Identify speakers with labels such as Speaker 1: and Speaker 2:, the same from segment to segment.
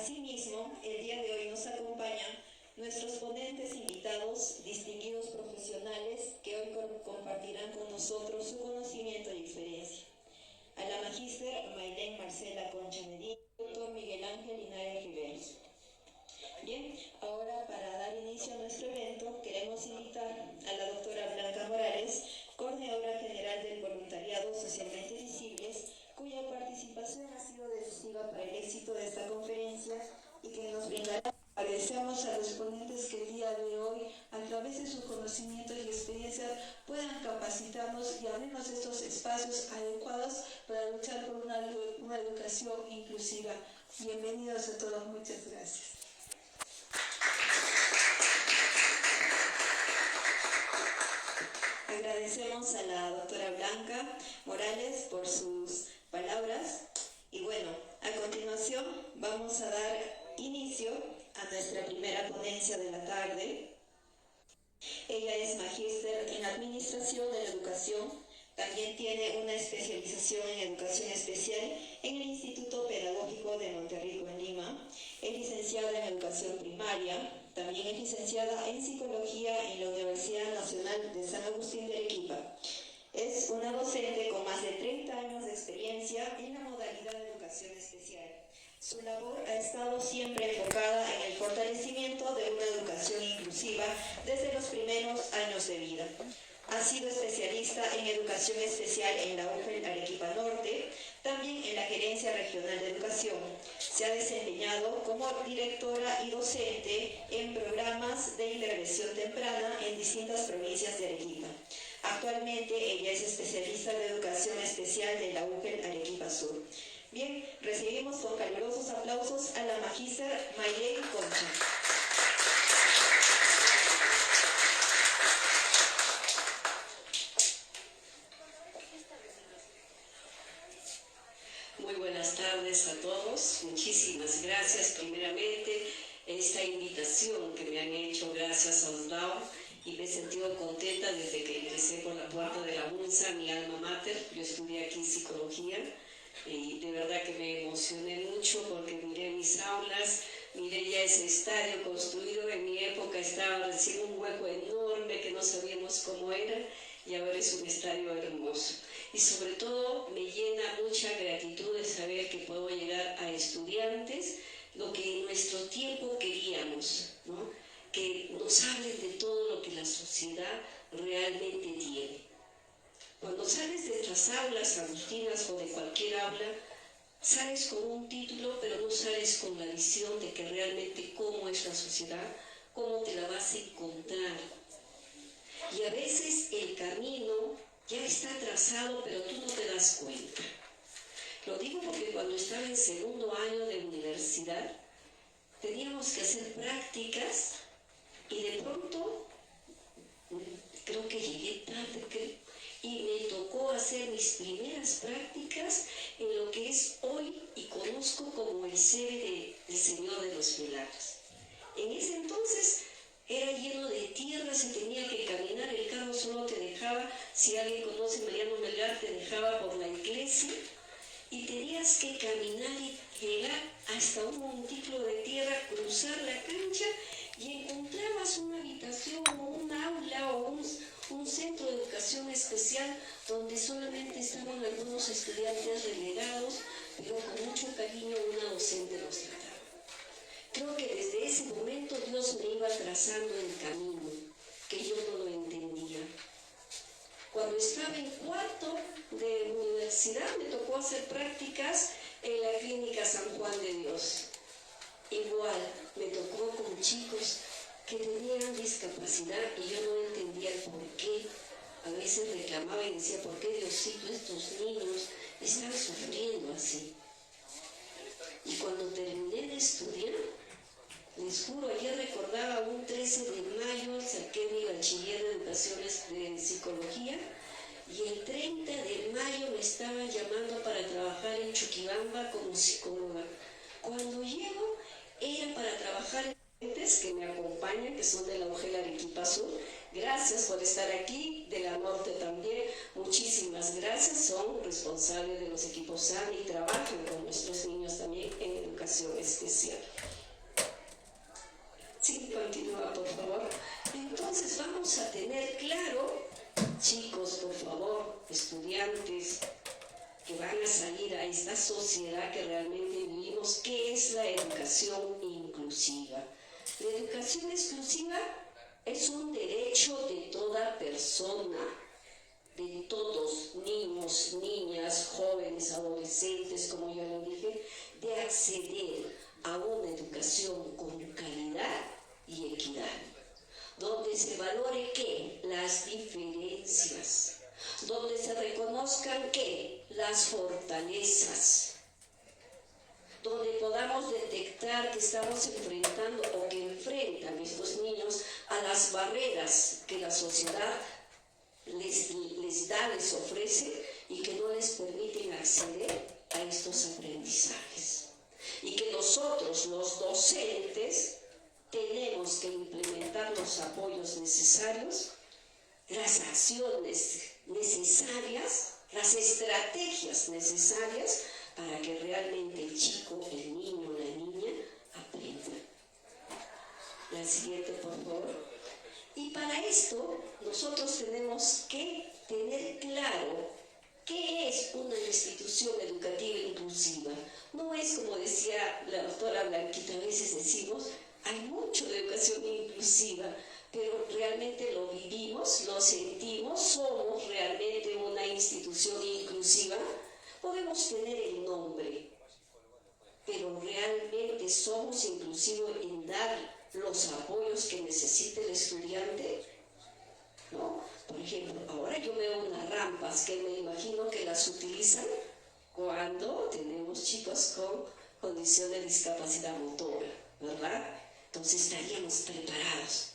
Speaker 1: Asimismo, el día de hoy nos acompañan nuestros ponentes invitados, distinguidos profesionales, que hoy compartirán con nosotros su conocimiento y experiencia. A la magíster Maylén Marcela Concha Medina, doctor Miguel Ángel Linares Riveros. Bien, ahora para dar inicio a nuestro evento, queremos invitar a la doctora Blanca Morales, coordinadora general del Voluntariado Socialmente Visibles, cuya participación ha sido decisiva para el éxito de esta conferencia y que nos brindará. Agradecemos a los ponentes que el día de hoy, a través de sus conocimientos y experiencias, puedan capacitarnos y abrirnos estos espacios adecuados para luchar por una educación inclusiva. Bienvenidos a todos, muchas gracias. Agradecemos a la doctora Blanca Morales por sus palabras y bueno, a continuación vamos a dar inicio a nuestra primera ponencia de la tarde. Ella es magíster en Administración de la Educación, también tiene una especialización en Educación Especial en el Instituto Pedagógico de Monterrico en Lima, es licenciada en Educación Primaria, también es licenciada en Psicología en la Universidad Nacional de San Agustín de Arequipa. Es una docente con más de 30 años de experiencia en la modalidad de Educación Especial. Su labor ha estado siempre enfocada en el fortalecimiento de una educación inclusiva desde los primeros años de vida. Ha sido especialista en Educación Especial en la UGEL Arequipa Norte, también en la Gerencia Regional de Educación. Se ha desempeñado como directora y docente en programas de intervención temprana en distintas provincias de Arequipa. Actualmente ella es especialista de Educación Especial de la UGEL Arequipa Sur. Bien, recibimos con calurosos aplausos a la magíster Maylén Concha.
Speaker 2: Muy buenas tardes a todos. Muchísimas gracias primeramente esta invitación que me han hecho, gracias a OSDAO, y me he sentido contenta desde que ingresé por la puerta de la UNSA, mi alma mater. Yo estudié aquí psicología y de verdad que me emocioné mucho porque miré mis aulas, miré ya ese estadio construido. En mi época estaba recién un hueco enorme que no sabíamos cómo era, y ahora es un estadio hermoso. Y sobre todo me llena mucha gratitud de saber que puedo llegar a estudiantes lo que en nuestro tiempo queríamos, ¿no? Que nos hablen de todo lo que la sociedad realmente tiene. Cuando sales de estas aulas agustinas o de cualquier aula, sales con un título, pero no sales con la visión de que realmente cómo es la sociedad, cómo te la vas a encontrar. Y a veces el camino ya está trazado, pero tú no te das cuenta. Lo digo porque cuando estaba en segundo año de universidad, teníamos que hacer prácticas y de pronto, creo que llegué tarde, y me tocó hacer mis primeras prácticas en lo que es hoy y conozco como el CEBE del Señor de los Milagros. En ese entonces era lleno de tierra, se tenía que caminar, el carro solo te dejaba, si alguien conoce Mariano Melgar, te dejaba por la iglesia, y tenías que caminar y llegar hasta un montículo de tierra, cruzar la cancha, y encontrabas una habitación o un aula o un centro de educación especial donde solamente estaban algunos estudiantes relegados, pero con mucho cariño una docente los trataba. Creo que desde ese momento Dios me iba trazando el camino, que yo no lo entendía. Cuando estaba en cuarto de universidad me tocó hacer prácticas en la Clínica San Juan de Dios. Igual me tocó con chicos que tenían discapacidad y yo no entendía el por qué. A veces reclamaba y decía, ¿por qué Diosito estos niños están sufriendo así? Y cuando terminé de estudiar, les juro, ayer recordaba un 13 de mayo, saqué mi bachiller de educación de psicología, y el 30 de mayo me estaban llamando para trabajar en Chuquibamba como psicóloga. Cuando llego, era para trabajar en que me acompañan, que son de la UGEL Arequipa Sur. Gracias por estar aquí, de la Norte también, muchísimas gracias. Son responsables de los equipos SAN y trabajan con nuestros niños también en educación. educación especial. Sí, continúa, por favor. Entonces vamos a tener claro, chicos, por favor, estudiantes que van a salir a esta sociedad que realmente vivimos, ¿qué es la educación inclusiva? La educación exclusiva es un derecho de toda persona, de todos, niños, niñas, jóvenes, adolescentes, como ya lo dije, de acceder a una educación con calidad y equidad, donde se valore ¿qué? Las diferencias, donde se reconozcan ¿qué? Las fortalezas, donde podamos detectar que estamos enfrentando o que enfrentan estos niños a las barreras que la sociedad les da, les ofrece y que no les permiten acceder a estos aprendizajes. Y que nosotros, los docentes, tenemos que implementar los apoyos necesarios, las acciones necesarias, las estrategias necesarias para que realmente el chico, el niño, la niña aprenda. La siguiente, por favor. Y para esto nosotros tenemos que tener claro qué es una institución educativa inclusiva. No es como decía la doctora Blanquita, a veces decimos, hay mucho de educación inclusiva, pero realmente lo vivimos, lo sentimos, somos realmente una institución inclusiva. Podemos tener el nombre, pero realmente somos inclusivos en dar los apoyos que necesita el estudiante, ¿no? Por ejemplo, ahora yo veo unas rampas que me imagino que las utilizan cuando tenemos chicos con condición de discapacidad motora, ¿verdad? Entonces estaríamos preparados.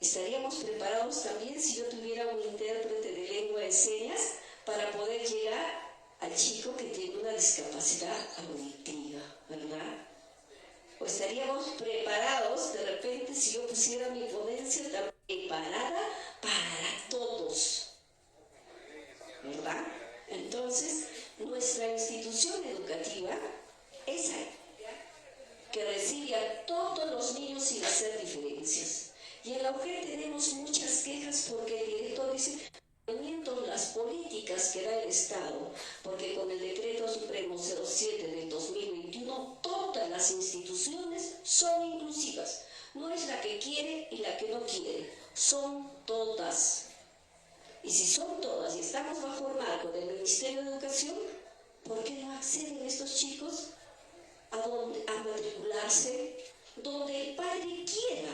Speaker 2: Estaríamos preparados también si yo tuviera un intérprete de lengua de señas para poder llegar al chico que tiene una discapacidad auditiva, ¿verdad? O estaríamos preparados, de repente, si yo pusiera mi ponencia tan preparada para todos, ¿verdad? Entonces, nuestra institución educativa es que recibe a todos los niños sin hacer diferencias. Y en la UGEL tenemos muchas quejas porque el director dice las políticas que da el Estado, porque con el decreto supremo 07 del 2021 todas las instituciones son inclusivas, no es la que quiere y la que no quiere, son todas. Y si son todas y estamos bajo el marco del Ministerio de Educación, ¿por qué no acceden estos chicos a matricularse donde el padre quiera?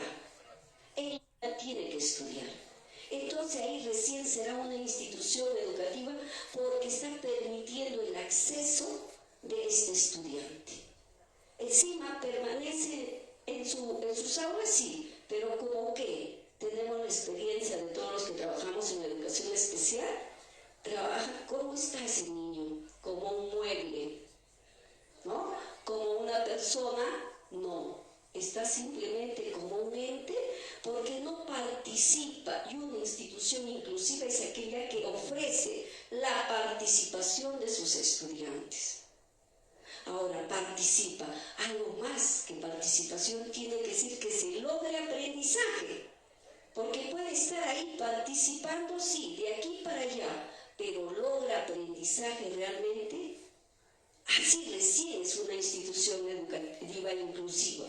Speaker 2: Él tiene que estudiar. Entonces ahí recién será una institución educativa porque está permitiendo el acceso de este estudiante. Encima permanece en sus aulas, sí, pero como que tenemos la experiencia de todos los que trabajamos en la educación especial, trabaja, ¿cómo está ese niño? Como un mueble, ¿no? Como una persona, no. Está simplemente como un ente porque no participa, y una institución inclusiva es aquella que ofrece la participación de sus estudiantes. Ahora, participa, algo más que participación tiene que decir que se logre aprendizaje, porque puede estar ahí participando, sí, de aquí para allá, pero logra aprendizaje realmente. Así recién es una institución educativa inclusiva,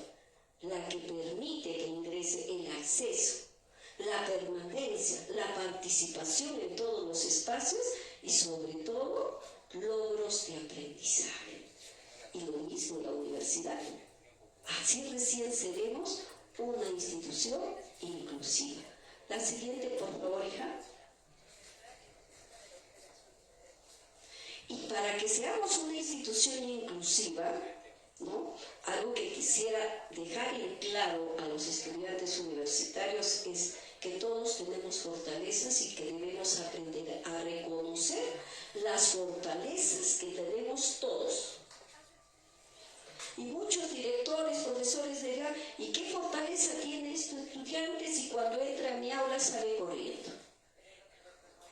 Speaker 2: la que permite que ingrese el acceso, la permanencia, la participación en todos los espacios y sobre todo logros de aprendizaje. Y lo mismo en la universidad. Así recién seremos una institución inclusiva. La siguiente, por favor, hija. Y para que seamos una institución inclusiva, ¿no? Algo que quisiera dejar en claro a los estudiantes universitarios es que todos tenemos fortalezas y que debemos aprender a reconocer las fortalezas que tenemos todos. Y muchos directores, profesores dirán, ¿y qué fortaleza tiene este estudiante si cuando entra a mi aula sale corriendo?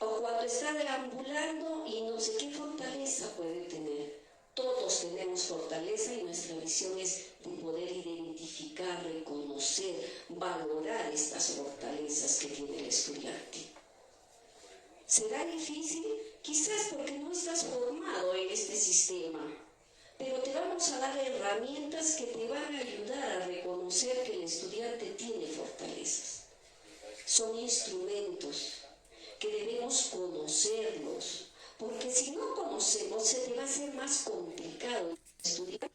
Speaker 2: O cuando está deambulando y no sé qué fortaleza puede tener. Todos tenemos fortaleza y nuestra misión es de poder identificar, reconocer, valorar estas fortalezas que tiene el estudiante. ¿Será difícil? Quizás porque no estás formado en este sistema, pero te vamos a dar herramientas que te van a ayudar a reconocer que el estudiante tiene fortalezas. Son instrumentos que debemos conocerlos, porque si no conocemos se te va a hacer más complicado estudiar.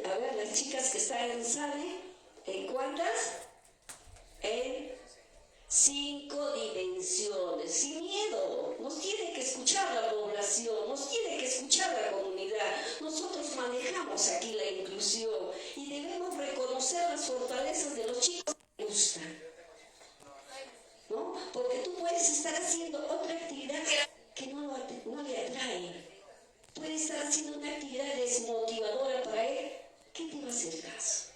Speaker 2: A ver, las chicas que están en sala, ¿en cuántas? En 5 dimensiones, sin miedo. Nos tiene que escuchar la población, nos tiene que escuchar la comunidad. Nosotros manejamos aquí la inclusión y debemos reconocer las fortalezas de los chicos que les gustan, ¿no? Porque tú puedes estar haciendo otra actividad que no le atrae. Puede estar haciendo una actividad desmotivadora para él. ¿Qué te va a hacer caso?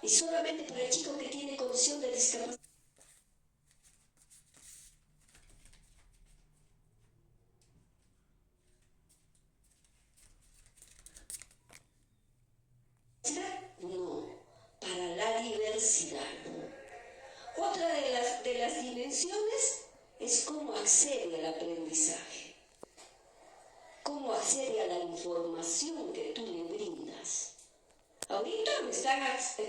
Speaker 2: Y solamente para el chico que tiene condición de discapacidad. No, para la diversidad. Otra de las dimensiones es cómo accede al aprendizaje, cómo accede a la información que tú le brindas. Ahorita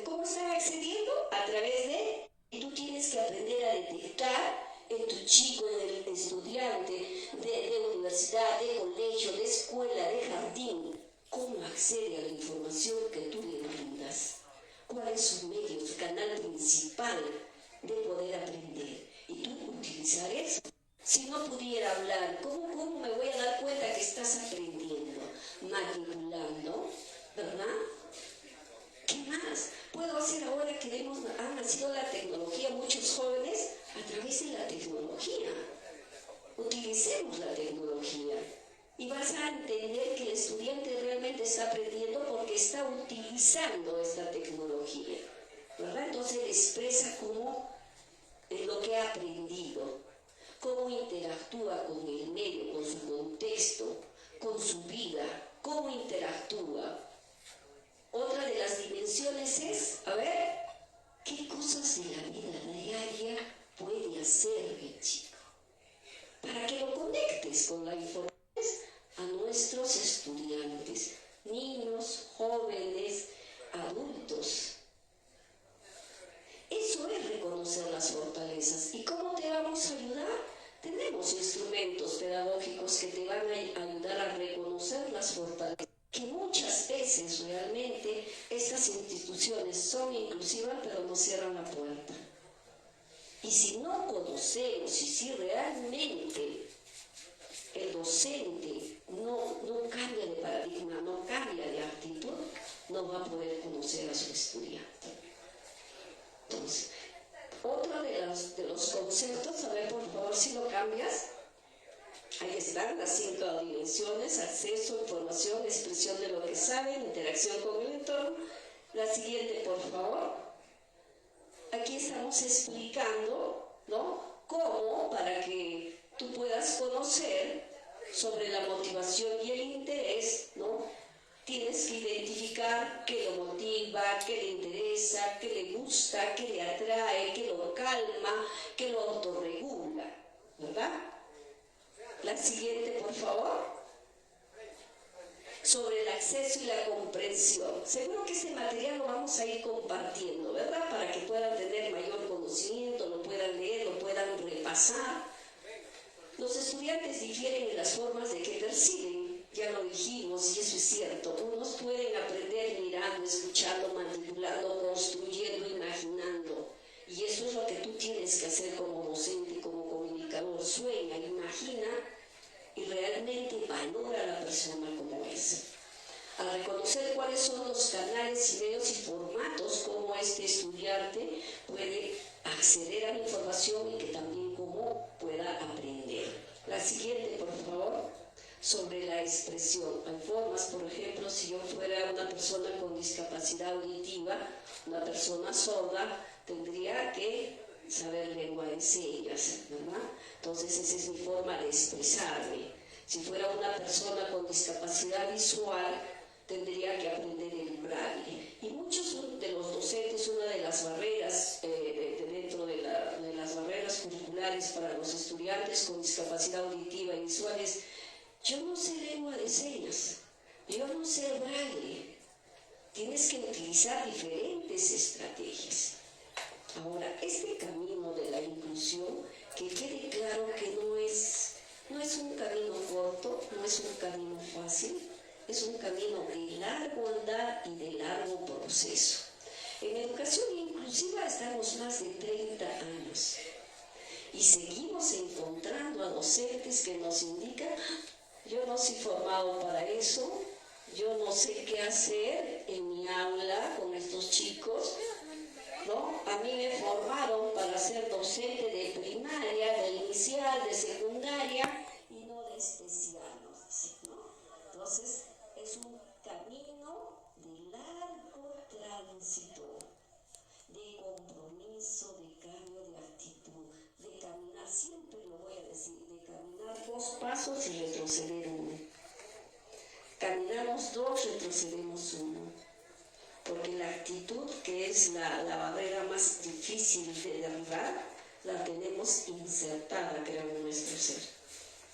Speaker 2: ¿cómo están accediendo? A través de, y tú tienes que aprender a detectar en tu chico, en el estudiante de universidad, de colegio, de escuela, de jardín, cómo accede a la información que tú le brindas, cuál es su medio, su canal principal de poder aprender, y tú utilizar eso. Si no pudiera hablar, ¿cómo me voy a dar cuenta que estás aprendiendo? Manipulando, ¿verdad? ¿Qué más puedo hacer ahora que ha nacido la tecnología? Muchos jóvenes a través de la tecnología. Utilicemos la tecnología y vas a entender que el estudiante realmente está aprendiendo porque está utilizando esta tecnología, ¿verdad? Entonces él expresa lo que ha aprendido, cómo interactúa con el medio, con su contexto, con su vida, cómo interactúa. Otra de las dimensiones es, a ver, ¿qué cosas de la vida diaria puede hacer el chico? Para que lo conectes con la información a nuestros estudiantes, niños, jóvenes, adultos. Eso es reconocer las fortalezas. ¿Y cómo te vamos a ayudar? Tenemos instrumentos pedagógicos que te van a ayudar a reconocer las fortalezas, que muchas veces realmente estas instituciones son inclusivas pero nos cierran la puerta. Y si no conocemos y si realmente el docente no cambia de paradigma, no cambia de actitud, no va a poder conocer a su estudiante. Entonces, otro de los conceptos, a ver por favor si lo cambias. Ahí están las 5 dimensiones: acceso, información, expresión de lo que saben, interacción con el entorno. La siguiente, por favor. Aquí estamos explicando, ¿no?, cómo, para que tú puedas conocer sobre la motivación y el interés, ¿no?, tienes que identificar qué lo motiva, qué le interesa, qué le gusta, qué le atrae, qué lo calma, qué lo autorregula, ¿verdad? La siguiente, por favor. Sobre el acceso y la comprensión. Seguro que este material lo vamos a ir compartiendo, ¿verdad? Para que puedan tener mayor conocimiento, lo puedan leer, lo puedan repasar. Los estudiantes difieren en las formas de que perciben, ya lo dijimos y eso es cierto. Unos pueden aprender mirando, escuchando, manipulando, construyendo, imaginando. Y eso es lo que tú tienes que hacer como docente, como comunicador. Sueña, imagina y realmente valora a la persona como es. Al reconocer cuáles son los canales y medios y formatos como este estudiante puede acceder a la información y que también cómo pueda aprender. La siguiente, por favor, sobre la expresión. Hay formas, por ejemplo, si yo fuera una persona con discapacidad auditiva, una persona sorda, tendría que saber lengua de señas, ¿verdad? Entonces esa es mi forma de expresarme. Si fuera una persona con discapacidad visual, tendría que aprender el braille. Y muchos de los docentes, una de las barreras, dentro de las barreras curriculares para los estudiantes con discapacidad auditiva y visual es: yo no sé lengua de señas, yo no sé braille. Tienes que utilizar diferentes estrategias. Ahora, este camino de la inclusión, que quede claro que no es un camino corto, no es un camino fácil, es un camino de largo andar y de largo proceso. En educación inclusiva estamos más de 30 años y seguimos encontrando a docentes que nos indican: yo no soy formado para eso, yo no sé qué hacer en mi aula con estos chicos, ¿no? A mí me formaron para ser docente de primaria, de inicial, de secundaria y no de especial, nos dicen, ¿no? Entonces, es un camino de largo tránsito, de compromiso, de cambio de actitud, de caminar, siempre lo voy a decir, de caminar 2 pasos y retroceder 1. Caminamos 2, retrocedemos 1. Porque la actitud, que es la barrera más difícil de derribar, la tenemos insertada, creo, en nuestro ser.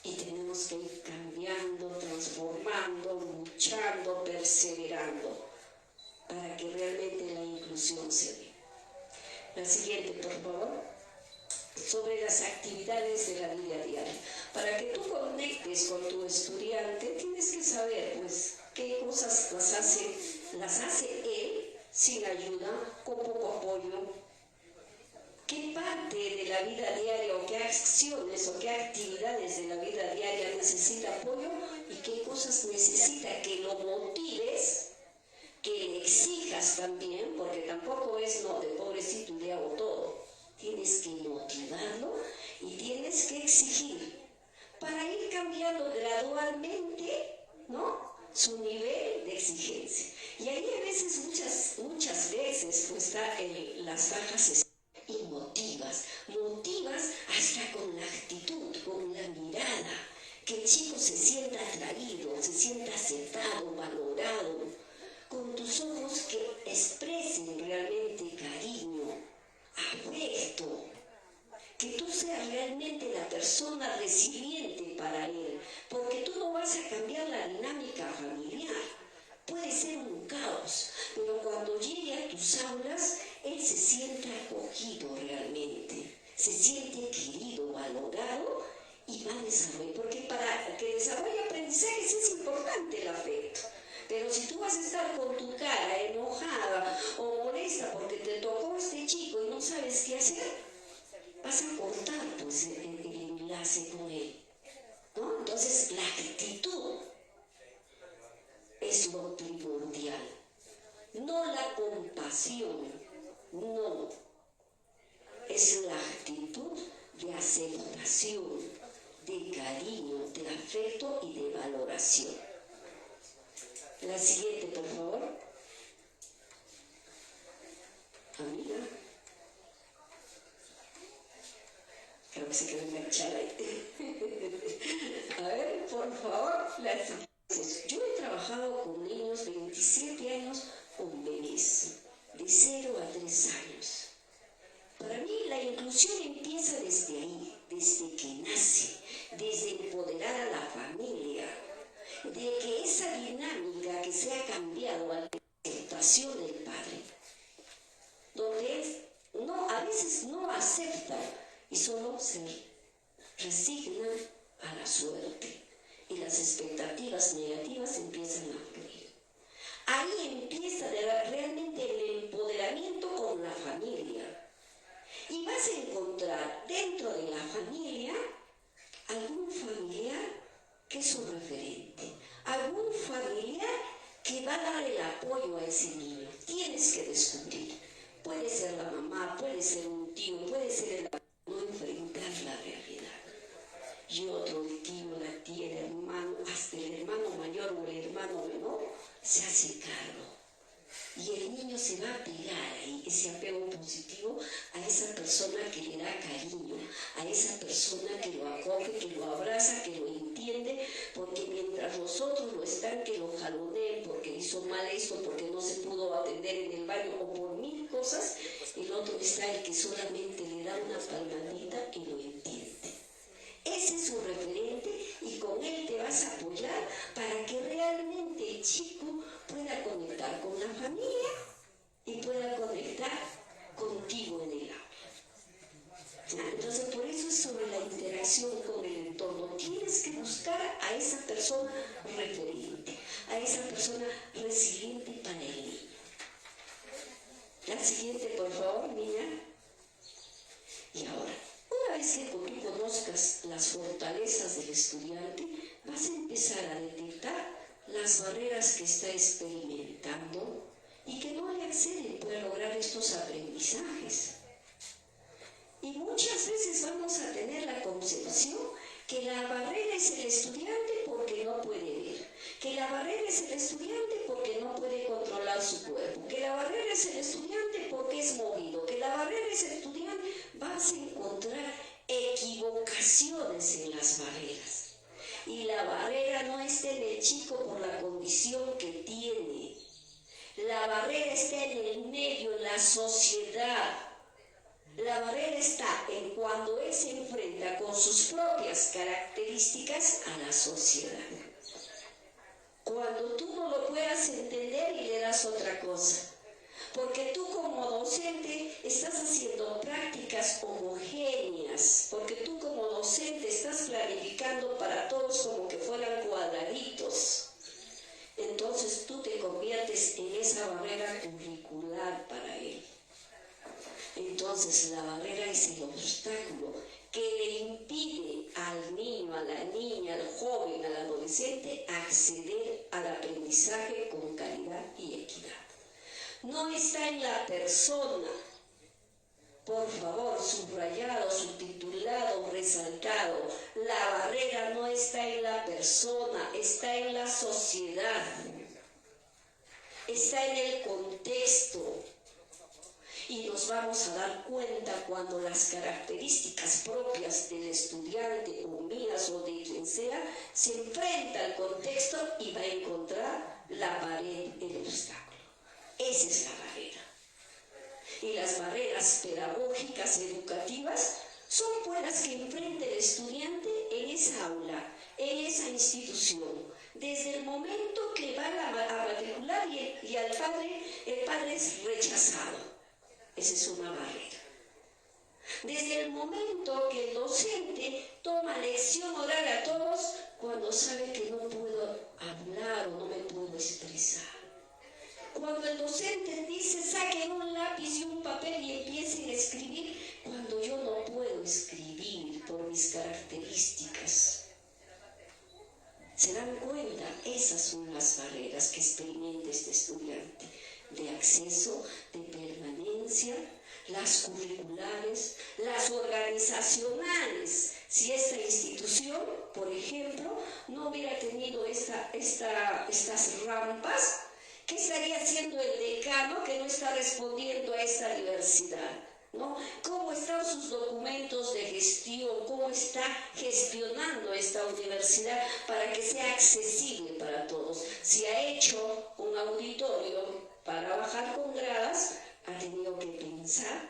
Speaker 2: Y tenemos que ir cambiando, transformando, luchando, perseverando, para que realmente la inclusión se dé. La siguiente, por favor. Sobre las actividades de la vida diaria. Para que tú conectes con tu estudiante, tienes que saber, pues, qué cosas las hace él sin ayuda, con poco apoyo, qué parte de la vida diaria o qué acciones o qué actividades de la vida diaria necesita apoyo y qué cosas necesita que lo motives, que le exijas también, porque tampoco es no de pobrecito y le hago todo. Tienes que motivarlo y tienes que exigir para ir cambiando gradualmente, ¿no?, su nivel de exigencia. Y ahí a veces, muchas veces, pues está en las bajas y motivas hasta con la actitud, con la mirada, que el chico se sienta atraído, se sienta aceptado, valorado, con tus ojos que expresen realmente cariño, afecto, que tú seas realmente la persona recipiente para él, porque tú no vas a cambiar la dinámica familiar. Puede ser un caos, pero cuando llegue a tus aulas, él se siente acogido realmente, se siente querido, valorado y va a desarrollar, porque para que desarrolle aprendizajes es importante el afecto. Pero si tú vas a estar con tu cara enojada o molesta porque te tocó este chico y no sabes qué hacer, vas a cortar pues el enlace con él, ¿no? Entonces la actitud es lo primordial, no la compasión, no, es la actitud de aceptación, de cariño, de afecto y de valoración. La siguiente, por favor. Amiga. Creo que se quedó enganchada ahí. A ver, por favor, la siguiente. Yo he trabajado con niños 27 años con bebés, de 0 a 3 años. Para mí la inclusión empieza desde ahí, desde que nace, desde empoderar a la familia, de que esa dinámica que se ha cambiado a la aceptación del padre, donde él a veces no acepta y solo se resigna a la suerte y las expectativas negativas empiezan a fluir. Ahí empieza realmente el empoderamiento con la familia. Y vas a encontrar dentro de la familia algún familiar que es un referente, algún familiar que va a dar el apoyo a ese niño. Tienes que descubrir. Puede ser la mamá, puede ser un tío, puede ser el no enfrentar la realidad. Y otro, el tío, la tía, el hermano, hasta el hermano mayor o el hermano menor, se hace cargo y el niño se va a pegar ahí, ese apego positivo, a esa persona que le da cariño, a esa persona que lo acoge, que lo abraza, que lo entiende, porque mientras los otros lo están que lo jaloneen porque hizo mal esto, porque no se pudo atender en el baño o por mil cosas, el otro está el que solamente le da una palmadita y lo entiende. Ese es su referente y con él te vas a apoyar para que realmente el chico pueda conectar con la familia y pueda conectar contigo en el aula. Entonces, por eso es sobre la interacción con el entorno. Tienes que buscar a esa persona referente, a esa persona resiliente para el niño. La siguiente, por favor, niña. Y ahora, una vez que tú conozcas las fortalezas del estudiante, vas a empezar a detectar las barreras que está experimentando y que no le acceden para lograr estos aprendizajes. Y muchas veces vamos a tener la concepción que la barrera es el estudiante porque no puede ver, que la barrera es el estudiante porque no puede controlar su cuerpo, que la barrera es el estudiante porque es movido, que la barrera es el estudiante. Vas a encontrar equivocaciones en las barreras. Y la barrera no está en el chico por la condición que tiene. La barrera está en el medio, en la sociedad. La barrera está en cuando él se enfrenta con sus propias características a la sociedad. Cuando tú no lo puedas entender y le das otra cosa. Porque tú como docente estás haciendo prácticas homogéneas, porque tú como docente estás planificando para todos como que fueran cuadraditos. Entonces tú te conviertes en esa barrera curricular para él. Entonces la barrera es el obstáculo que le impide al niño, a la niña, al joven, al adolescente acceder al aprendizaje con calidad y equidad. No está en la persona, por favor, subrayado, subtitulado, resaltado. La barrera no está en la persona, está en la sociedad, está en el contexto. Y nos vamos a dar cuenta cuando las características propias del estudiante o mías o de quien sea se enfrenta al contexto y va a encontrar la pared, el obstáculo. Esa es la barrera. Y las barreras pedagógicas, educativas, son buenas que enfrente el estudiante en esa aula, en esa institución. Desde el momento que va a matricular y al padre, el padre es rechazado. Esa es una barrera. Desde el momento que el docente toma lección oral a todos, cuando sabe que no puedo hablar o no me puedo expresar. Cuando el docente dice saquen un lápiz y un papel y empiecen a escribir, cuando yo no puedo escribir por mis características. ¿Se dan cuenta? Esas son las barreras que experimenta este estudiante. De acceso, de permanencia, las curriculares, las organizacionales. Si esta institución, por ejemplo, no hubiera tenido estas rampas, ¿qué estaría haciendo el decano que no está respondiendo a esta diversidad? ¿No? ¿Cómo están sus documentos de gestión? ¿Cómo está gestionando esta universidad para que sea accesible para todos? Si ha hecho un auditorio para bajar con gradas, ha tenido que pensar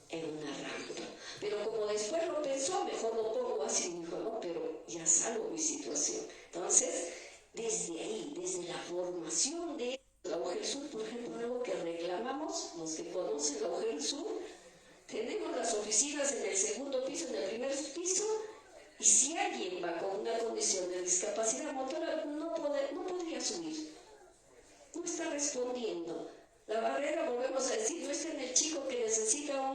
Speaker 2: en una rampa. Pero como después lo pensó, mejor lo pongo así, dijo, no, pero ya salvo mi situación. Entonces, desde ahí, desde la formación de la UGEL Sur, por ejemplo, algo que reclamamos, los que conocen la UGEL Sur, tenemos las oficinas en el segundo piso, en el primer piso, y si alguien va con una condición de discapacidad motora, no podría subir. No está respondiendo. La barrera, volvemos a decir, no está en el chico que necesita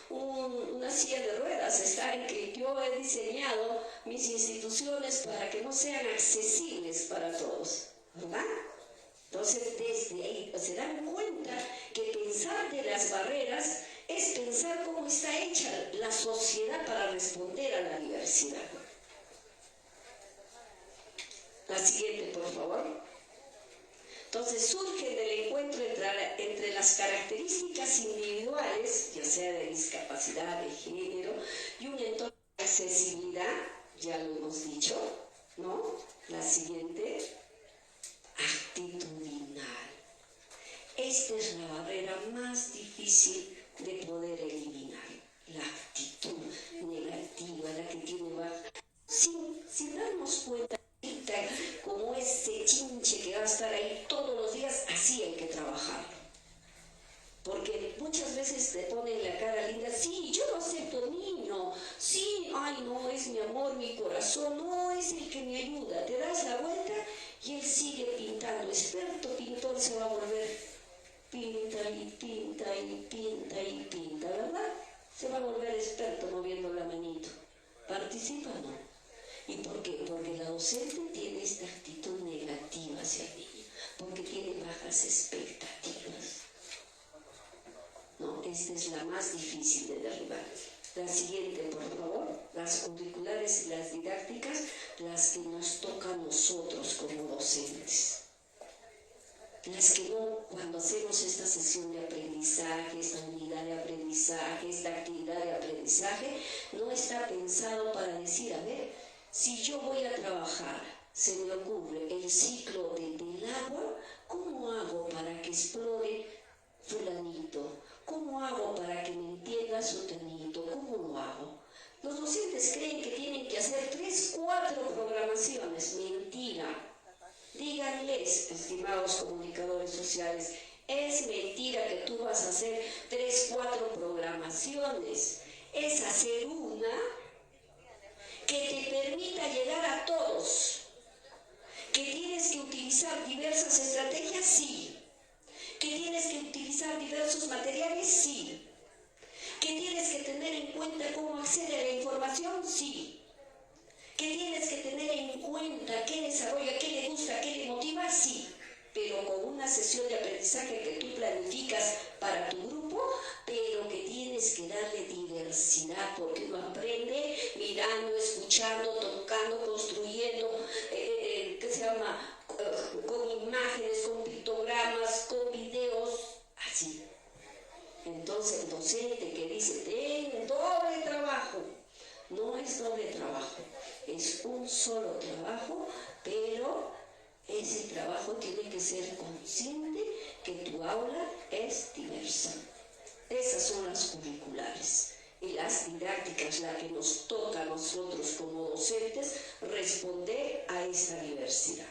Speaker 2: una silla de ruedas, está en que yo he diseñado mis instituciones para que no sean accesibles para todos, ¿verdad? Entonces, desde ahí se dan cuenta que pensar de las barreras es pensar cómo está hecha la sociedad para responder a la diversidad. La siguiente, por favor. Entonces surge surge del encuentro entre las características individuales, ya sea de discapacidad, de género, y un entorno de accesibilidad, ya lo hemos dicho, ¿no? La siguiente, actitudinal. Esta es la barrera más difícil de poder eliminar, la actitud negativa, la que tiene baja, sin darnos cuenta, como ese chinche que va a estar ahí todos los días, así hay que trabajarlo. Porque muchas veces te ponen la cara linda, sí, yo lo acepto, niño, sí, ay no, es mi amor, mi corazón, no, es el que me ayuda. Te das la vuelta y él sigue pintando, experto pintor se va a volver, pinta y pinta y pinta y pinta, ¿verdad? Se va a volver experto moviendo la manito. ¿Participa o no? ¿Y por qué? Porque la docente tiene esta actitud negativa hacia el niño, porque tiene bajas expectativas. No, esta es la más difícil de derribar. La siguiente, por favor, las curriculares y las didácticas, las que nos tocan a nosotros como docentes. Las que no, cuando hacemos esta sesión de aprendizaje, esta unidad de aprendizaje, esta actividad de aprendizaje, no está pensado para decir, a ver, si yo voy a trabajar, se me ocurre el ciclo del agua, ¿cómo hago para que explore fulanito? ¿Cómo hago para que me entienda sutanito? ¿Cómo lo hago? Los docentes creen que tienen que hacer 3, 4 programaciones. Mentira. Díganles, estimados comunicadores sociales, es mentira que tú vas a hacer 3, 4 programaciones. Es hacer una que te permita llegar a todos. ¿Que tienes que utilizar diversas estrategias? Sí. ¿Que tienes que utilizar diversos materiales? Sí. ¿Que tienes que tener en cuenta cómo acceder a la información? Sí. ¿Que tienes que tener en cuenta qué desarrolla, qué le gusta, qué le motiva? Sí. Pero con una sesión de aprendizaje que tú planificas para tu grupo, pero que tienes que darle diversidad, porque uno aprende mirando, escuchando, tocando, construyendo, ¿qué se llama? Con imágenes, con pictogramas, con videos, así. Entonces el docente que dice, ten doble trabajo, no es doble trabajo, es un solo trabajo, pero ese trabajo tiene que ser consciente que tu aula es diversa. Esas son las curriculares. Y las didácticas, la que nos toca a nosotros como docentes, responder a esta diversidad.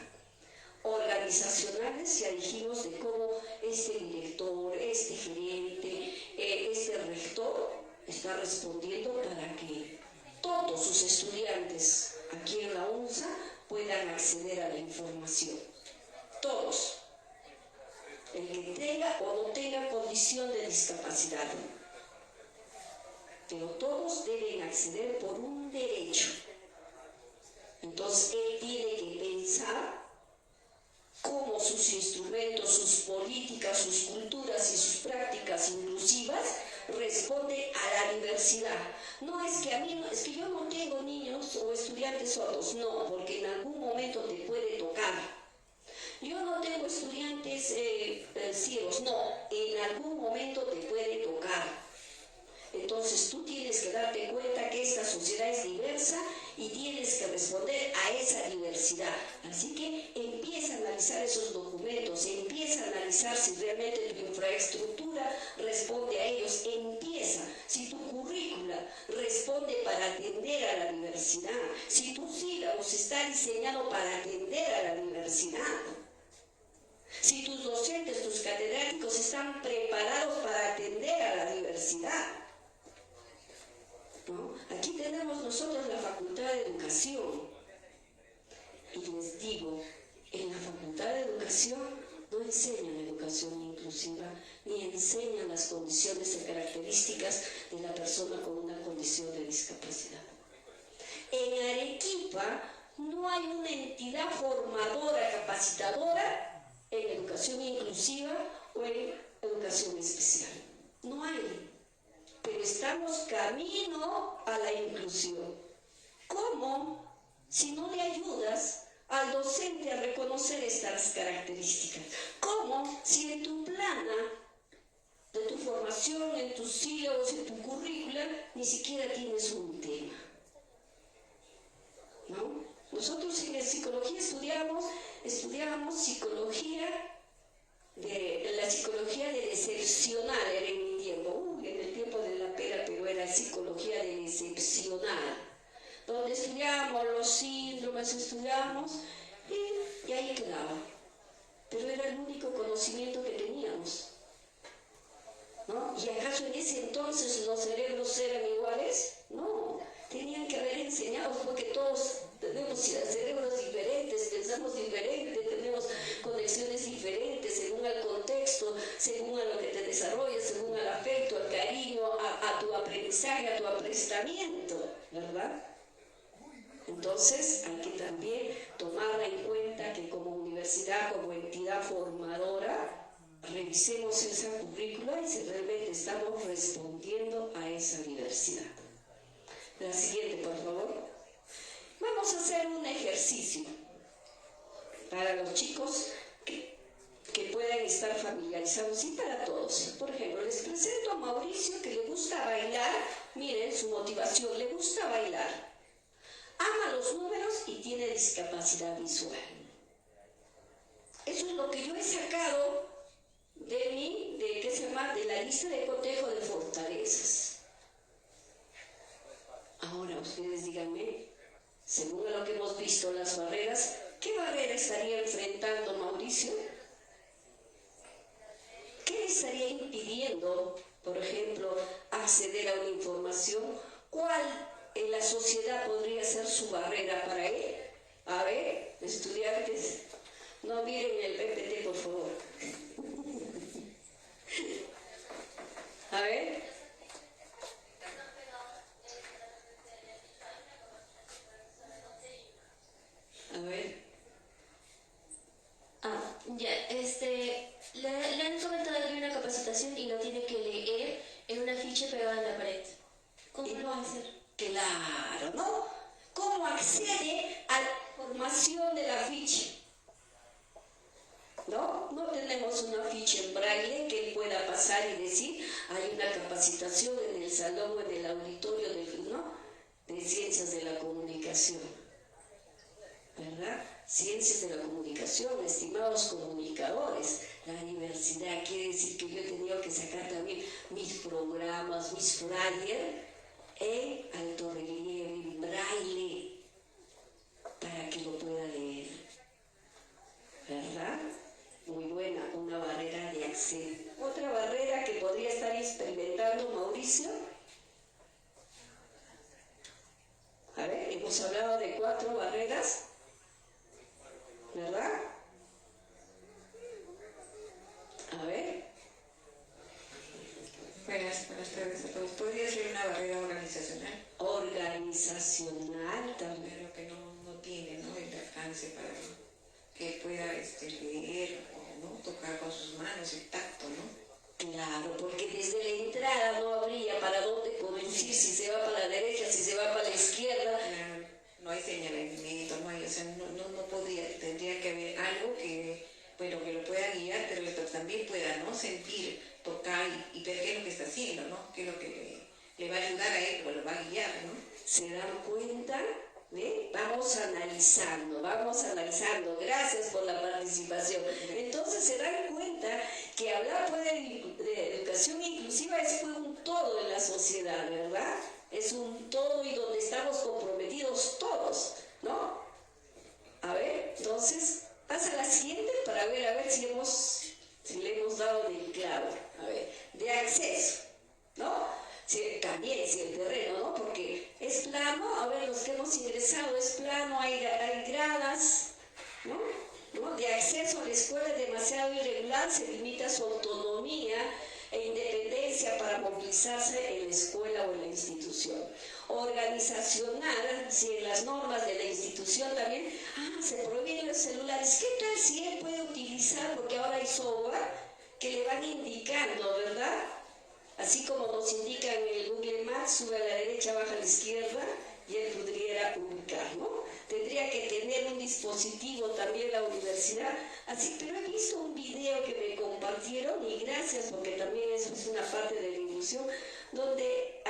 Speaker 2: Organizacionales, ya dijimos de cómo este director, este gerente, este rector está respondiendo para que todos sus estudiantes aquí en la UNSA puedan acceder a la información. Todos. El que tenga o no tenga condición de discapacidad. Pero todos deben acceder por un derecho. Entonces él tiene que pensar cómo sus instrumentos, sus políticas, sus culturas y sus prácticas inclusivas responden a la diversidad. No es que a mí, es que yo no tengo niños o estudiantes sordos, no, porque en algún momento te puede tocar. Yo no tengo estudiantes ciegos, no, en algún momento te puede tocar. Entonces tú tienes que darte cuenta que esta sociedad es diversa y tienes que responder a esa diversidad. Así que empieza a analizar esos documentos, empieza a analizar si realmente tu infraestructura responde a ellos, empieza, si tu currícula responde para atender a la diversidad, si tu sílabus está diseñado para atender a la diversidad, si tus docentes, tus catedráticos están preparados para atender a la diversidad. ¿No? Aquí tenemos nosotros la Facultad de Educación y les digo, en la Facultad de Educación no enseñan educación inclusiva ni enseñan las condiciones y características de la persona con una condición de discapacidad. En Arequipa no hay una entidad formadora, capacitadora en educación inclusiva o en educación especial. No hay. Pero estamos camino a la inclusión. ¿Cómo? Si no le ayudas al docente a reconocer estas características. ¿Cómo? Si en tu plana de tu formación, en tus sílabos, en tu currícula, ni siquiera tienes un tema, ¿no? Nosotros en psicología estudiábamos psicología, la psicología del excepcional, era en mi tiempo, en el tiempo de la pera, pero era psicología del excepcional, donde estudiábamos los síndromes, y ahí quedaba. Pero era el único conocimiento que teníamos, ¿no? ¿Y acaso en ese entonces los cerebros eran iguales? No, tenían que haber enseñado, porque todos tenemos cerebros diferentes, pensamos diferente, tenemos conexiones diferentes según el contexto, según a lo que te desarrollas, según al afecto, al cariño, a tu aprendizaje, a tu aprestamiento, ¿verdad? Entonces hay que también tomar en cuenta que como universidad, como entidad formadora, revisemos esa currícula y si realmente estamos respondiendo a esa universidad. La siguiente, por favor. Vamos a hacer un ejercicio para los chicos que puedan estar familiarizados y para todos. Por ejemplo, les presento a Mauricio, que le gusta bailar. Miren su motivación, le gusta bailar. Ama los números y tiene discapacidad visual. Eso es lo que yo he sacado de la lista de cotejo de fortalezas. Ahora ustedes díganme, según lo que hemos visto, las barreras, ¿qué barrera estaría enfrentando Mauricio? ¿Qué le estaría impidiendo, por ejemplo, acceder a una información? ¿Cuál en la sociedad podría ser su barrera para él? A ver, estudiantes, no miren el PPT, por favor. A ver. A ver.
Speaker 3: Le han comentado que hay una capacitación y lo tiene que leer en un afiche pegado en la pared. ¿Cómo lo va a hacer?
Speaker 2: Claro, ¿no? ¿Cómo accede a la información del afiche? ¿No? No tenemos un afiche en braille que él pueda pasar y decir, hay una capacitación en el salón o en el auditorio de ciencias de la comunicación, ¿verdad? Ciencias de la comunicación, estimados comunicadores. La universidad quiere decir que yo he tenido que sacar también mis programas, mis flyers en alto relieve, en braille, para que lo pueda leer, ¿verdad? Muy buena, una barrera de acceso. Otra barrera que podría estar experimentando Mauricio. A ver, hemos hablado de 4 barreras, ¿verdad? A ver.
Speaker 4: Buenas tardes a todos. ¿Podría ser una barrera organizacional?
Speaker 2: Organizacional también.
Speaker 4: Pero que no tiene, ¿no?, el alcance para que pueda leer o no tocar con sus manos, el tacto, ¿no?
Speaker 2: Claro, porque desde la entrada no habría para dónde conducir, si se va para la derecha, si se va para la izquierda.
Speaker 4: Claro, no hay señalamiento, no hay, o sea, no podría, tendría que haber algo que, bueno, que lo pueda guiar, pero también pueda, ¿no?, sentir, tocar y ver qué es lo que está haciendo, ¿no? Qué es lo que le va a ayudar a él o lo va a guiar, ¿no?
Speaker 2: ¿Se dan cuenta? Vamos analizando, gracias por la participación. Entonces se dan cuenta que hablar de educación inclusiva es un todo en la sociedad, ¿verdad? Es un todo y donde estamos comprometidos todos, ¿no? A ver, entonces, pasa a la siguiente para ver, a ver si le hemos dado del clavo, a ver, de acceso, ¿no? También si el terreno, ¿no? Porque es plano, a ver, los que hemos ingresado es plano, hay gradas, ¿no? De acceso a la escuela es demasiado irregular, se limita su autonomía e independencia para movilizarse en la escuela o en la institución. Organizacional, si en las normas de la institución también, se prohíben los celulares, ¿qué tal si él puede utilizar, porque ahora hay software que le van indicando, ¿verdad? Así como nos indica en el Google Maps, sube a la derecha, baja a la izquierda, y él pudiera ubicar, ¿no? tendría que tener un dispositivo también la universidad, así, pero he visto un video que me compartieron y gracias porque también eso es una parte de la ilusión, donde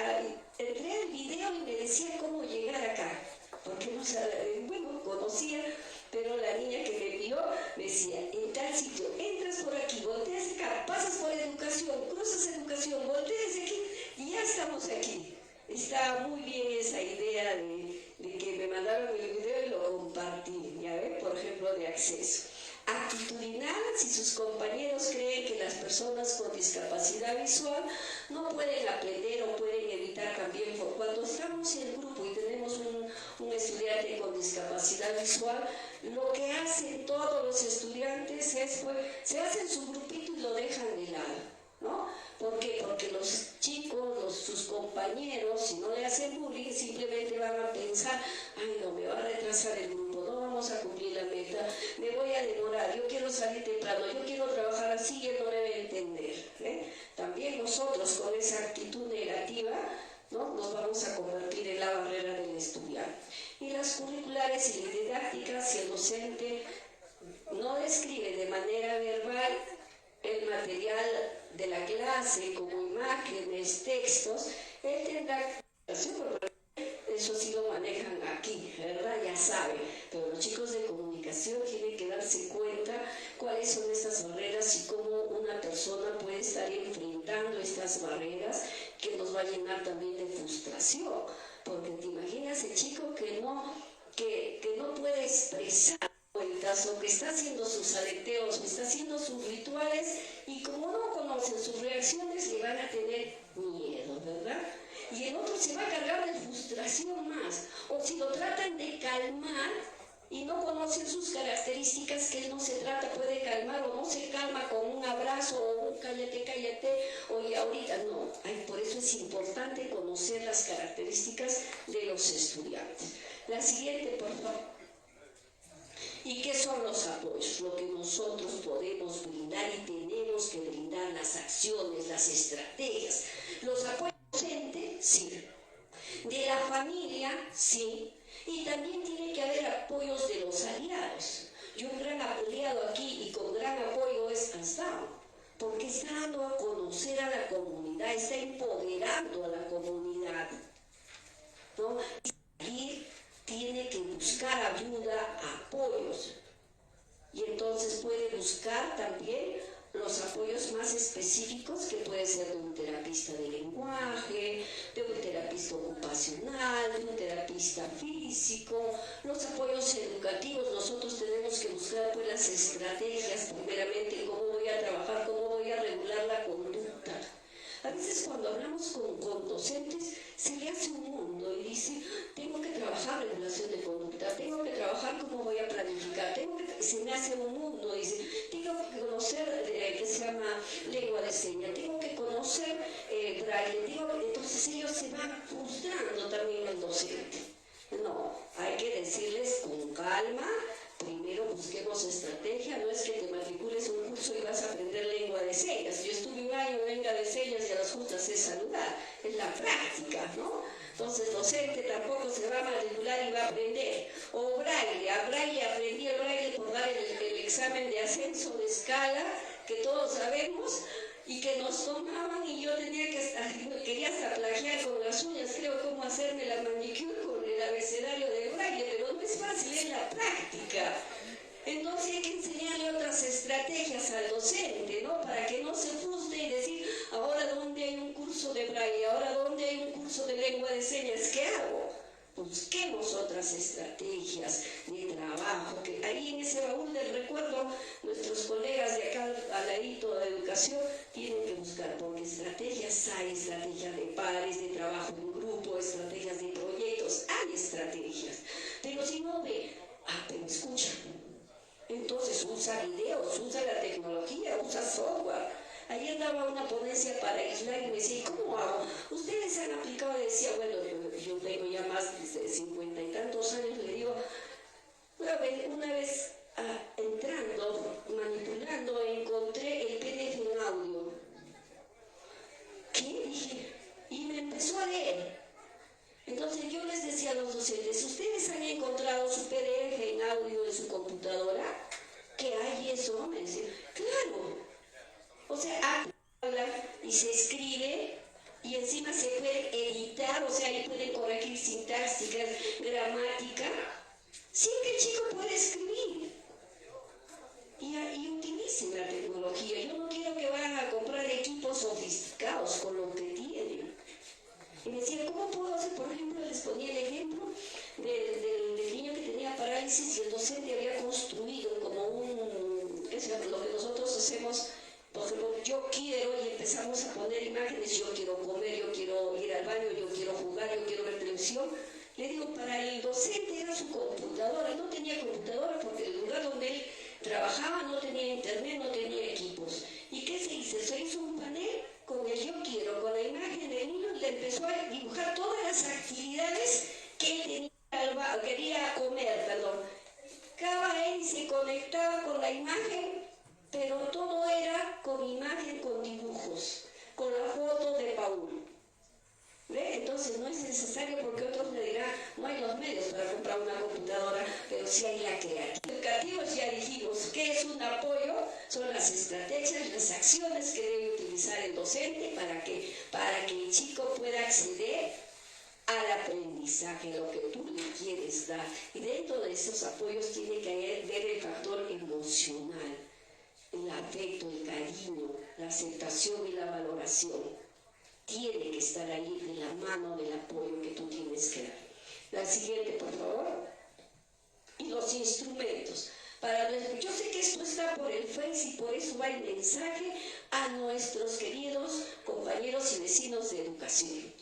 Speaker 2: entré al video y me decía cómo llegar acá, porque no sabía, bueno, conocía, pero la niña que me vio me decía, en tal sitio, entras por aquí, volteas acá, pasas por educación, cruzas educación, volteas aquí y ya estamos aquí. Está muy bien esa idea de que me mandaron el video y lo compartí, ya ven, por ejemplo, de acceso. Actitudinal, si sus compañeros creen que las personas con discapacidad visual no pueden aprender o pueden evitar también, cuando estamos en el grupo y tenemos un estudiante con discapacidad visual, lo que hacen todos los estudiantes es, pues, se hacen su grupito y lo dejan de lado, ¿no? ¿Por qué? Porque los chicos, sus compañeros, si no le hacen bullying, simplemente van a pensar, ay no, me va a retrasar el grupo, no vamos a cumplir la meta, me voy a demorar, yo quiero salir temprano, yo quiero trabajar así y él no debe entender, ¿eh? También nosotros con esa actitud negativa, ¿no?, nos vamos a convertir en la barrera del estudiante. Y las curriculares y las didácticas, si el docente no describe de manera verbal el material de la clase como imágenes, textos, él tendrá que, eso sí lo manejan aquí, ¿verdad? Ya saben, pero los chicos de comunicación tienen que darse cuenta cuáles son estas barreras y cómo una persona puede estar enfrentando estas barreras que nos va a llenar también de frustración, porque te imaginas el chico que no puede expresar cuentas o que está haciendo sus aleteos o está haciendo sus rituales y como no conocen sus reacciones le van a tener miedo, ¿verdad? Y el otro se va a cargar de frustración más, o si lo tratan de calmar y no conocen sus características, que él no se puede calmar o no se calma con un abrazo o un cállate, oye, ahorita no. Ay, por eso es importante conocer las características de los estudiantes. La siguiente, por favor. ¿Y qué son los apoyos? Lo que nosotros podemos brindar y tenemos que brindar, las acciones, las estrategias. Los apoyos docentes, sí. De la familia, sí. Y también tiene que haber apoyos de los aliados. Y un gran aliado aquí y con gran apoyo es ASDAO, porque está dando a conocer a la comunidad, está empoderando a la comunidad, ¿no? Y tiene que buscar ayuda, apoyos. Y entonces puede buscar también los apoyos más específicos, que puede ser de un terapista de lenguaje, de un terapista ocupacional, de un terapista físico, los apoyos educativos. Nosotros tenemos que buscar pues las estrategias, primeramente, cómo voy a trabajar, cómo voy a regular la conducta. A veces cuando hablamos con docentes se le hace un mundo y dice, tengo que trabajar regulación de conducta, tengo que trabajar cómo voy a planificar, se me hace un mundo, dice, tengo que conocer que se llama lengua de señas, tengo que conocer braille, entonces ellos se van frustrando también al docente. No, hay que decirles con calma. Primero busquemos estrategia, no es que te matricules un curso y vas a aprender lengua de señas. Yo estuve un año en lengua de señas y a las justas sé saludar, es la práctica, ¿no? Entonces el docente tampoco se va a matricular y va a aprender. O braille, aprendí el braille por dar el examen de ascenso de escala, que todos sabemos, y que nos tomaban y yo quería hasta plagiar con las uñas, creo, cómo hacerme la manicure con el abecedario de braille, pero no es fácil, es la práctica. Entonces hay que enseñarle otras estrategias al docente, ¿no? Para que no se frustre y decir, ahora dónde hay un curso de braille, ahora dónde hay un curso de lengua de señas, ¿qué hago? Busquemos otras estrategias de trabajo, que ahí en ese baúl del recuerdo nuestros colegas de acá al ladito de educación tienen que buscar, porque estrategias hay, estrategias de pares, de trabajo en grupo, estrategias de proyectos, hay estrategias, pero si no pero escucha, entonces usa videos, usa la tecnología, usa software. Ayer daba una ponencia para aislar y me decía, ¿y cómo hago? Ustedes han aplicado, y decía, bueno, yo tengo ya más de 50 y tantos años, le digo, una vez entrando, manipulando, encontré el PDF en audio. ¿Qué? Dije, y me empezó a leer. Entonces yo les decía a los docentes, ustedes han encontrado su PDF O sea, habla y se escribe y encima se puede editar, o sea, ahí pueden corregir sintáctica, gramática, sin que el chico pueda escribir. Y utilicen la tecnología. Yo no quiero que vayan a comprar equipos sofisticados con lo que tienen. Y me decía, ¿cómo puedo hacer? Por ejemplo, les ponía el ejemplo del niño que tenía parálisis y el docente había construido como lo que nosotros hacemos. Por ejemplo, yo quiero, y empezamos a poner imágenes, yo quiero comer, yo quiero ir al baño, yo quiero jugar, yo quiero ver televisión. Le digo, para el docente era su computadora, no tenía computadora porque el lugar donde él trabajaba no tenía internet, no tenía equipos. ¿Y qué se hizo? Se hizo un panel con el yo quiero, con la imagen del niño, le empezó a dibujar todas las actividades que él quería comer, perdón. Cada él se conectaba con la imagen, pero todo era con imagen, con dibujos, con la foto de Paul. ¿Ve? Entonces no es necesario, porque otros le dirán, no hay los medios para comprar una computadora, pero sí hay la creatividad. Educativos ya dijimos, ¿qué es un apoyo? Son las estrategias, las acciones que debe utilizar el docente para que el chico pueda acceder al aprendizaje, lo que tú le quieres dar. Y dentro de esos apoyos tiene que haber el factor emocional, el afecto, el cariño, la aceptación y la valoración. Tiene que estar ahí de la mano del apoyo que tú tienes que dar. La siguiente, por favor. Y los instrumentos. Yo sé que esto está por el Face y por eso va el mensaje a nuestros queridos compañeros y vecinos de educación.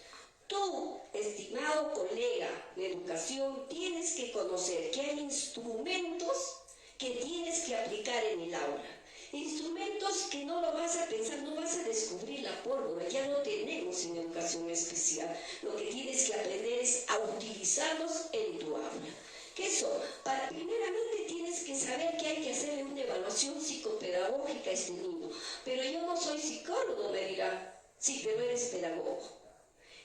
Speaker 2: Tú, estimado colega de educación, tienes que conocer que hay instrumentos que tienes que aplicar en el aula. Instrumentos que no lo vas a pensar, no vas a descubrir la pólvora, ya lo tenemos en educación especial. Lo que tienes que aprender es a utilizarlos en tu aula. ¿Qué son? Primeramente tienes que saber que hay que hacerle una evaluación psicopedagógica a este niño. Pero yo no soy psicólogo, me dirá. Sí, pero eres pedagogo.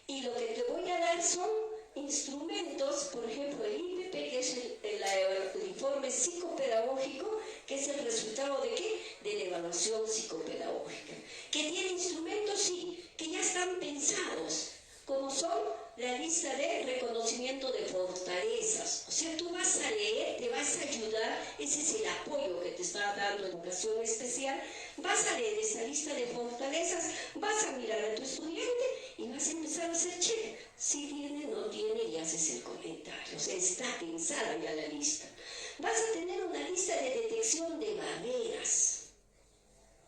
Speaker 2: Y lo que te voy a dar son instrumentos, por ejemplo, el IPP, que es el informe psicopedagógico, que es el resultado de ¿qué? De la evaluación psicopedagógica. Que tiene instrumentos, sí, que ya están pensados, como son la lista de reconocimiento de fortalezas. O sea, tú vas a leer, te vas a ayudar, ese es el apoyo que te está dando educación especial. Vas a leer esa lista de fortalezas, vas a mirar a tu estudiante y vas a empezar a hacer check. Si tiene, no tiene, y haces el comentario. O sea, está pensada ya la lista. Vas a tener una lista de detección de barreras,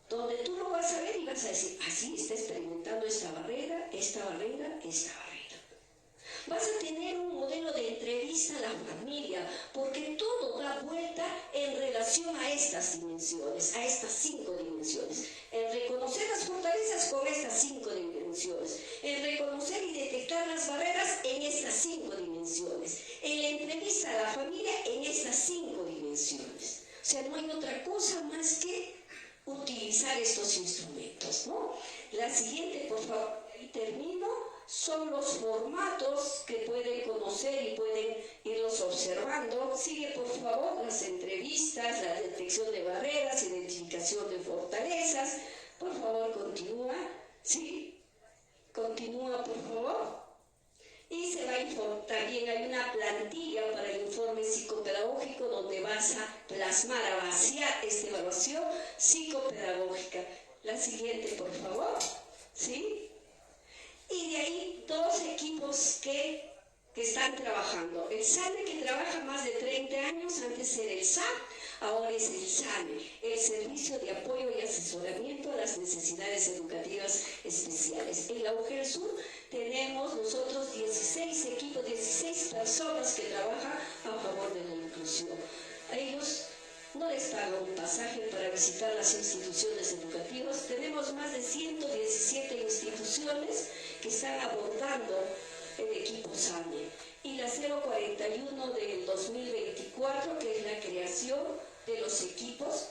Speaker 2: donde tú lo vas a ver y vas a decir, así está experimentando esta barrera, esta barrera, esta barrera. Vas a tener un modelo de entrevista a la familia, porque todo da vuelta en relación a estas dimensiones, a estas 5 dimensiones. En reconocer las fortalezas con estas 5 dimensiones. En reconocer y detectar las barreras en estas 5 dimensiones. En la entrevista a la familia en estas 5 dimensiones. O sea, no hay otra cosa más que utilizar estos instrumentos, ¿no? La siguiente, por favor, y termino. Son los formatos que pueden conocer y pueden irlos observando. Sigue, por favor, las entrevistas, la detección de barreras, identificación de fortalezas. Por favor, continúa. ¿Sí? Continúa, por favor. Y se va a informar. También hay una plantilla para el informe psicopedagógico donde vas a plasmar, a vaciar esta evaluación psicopedagógica. La siguiente, por favor. ¿Sí? Y de ahí 2 equipos que están trabajando. El SAME, que trabaja más de 30 años, antes era el SAP, ahora es el SAME, el Servicio de Apoyo y Asesoramiento a las Necesidades Educativas Especiales. En la UGEL Sur tenemos nosotros 16 equipos, 16 personas que trabajan a favor de la inclusión. A ellos no les paga un pasaje para visitar las instituciones educativas. Tenemos más de 117 instituciones que están abordando el equipo SAME. Y la 041 del 2024, que es la creación de los equipos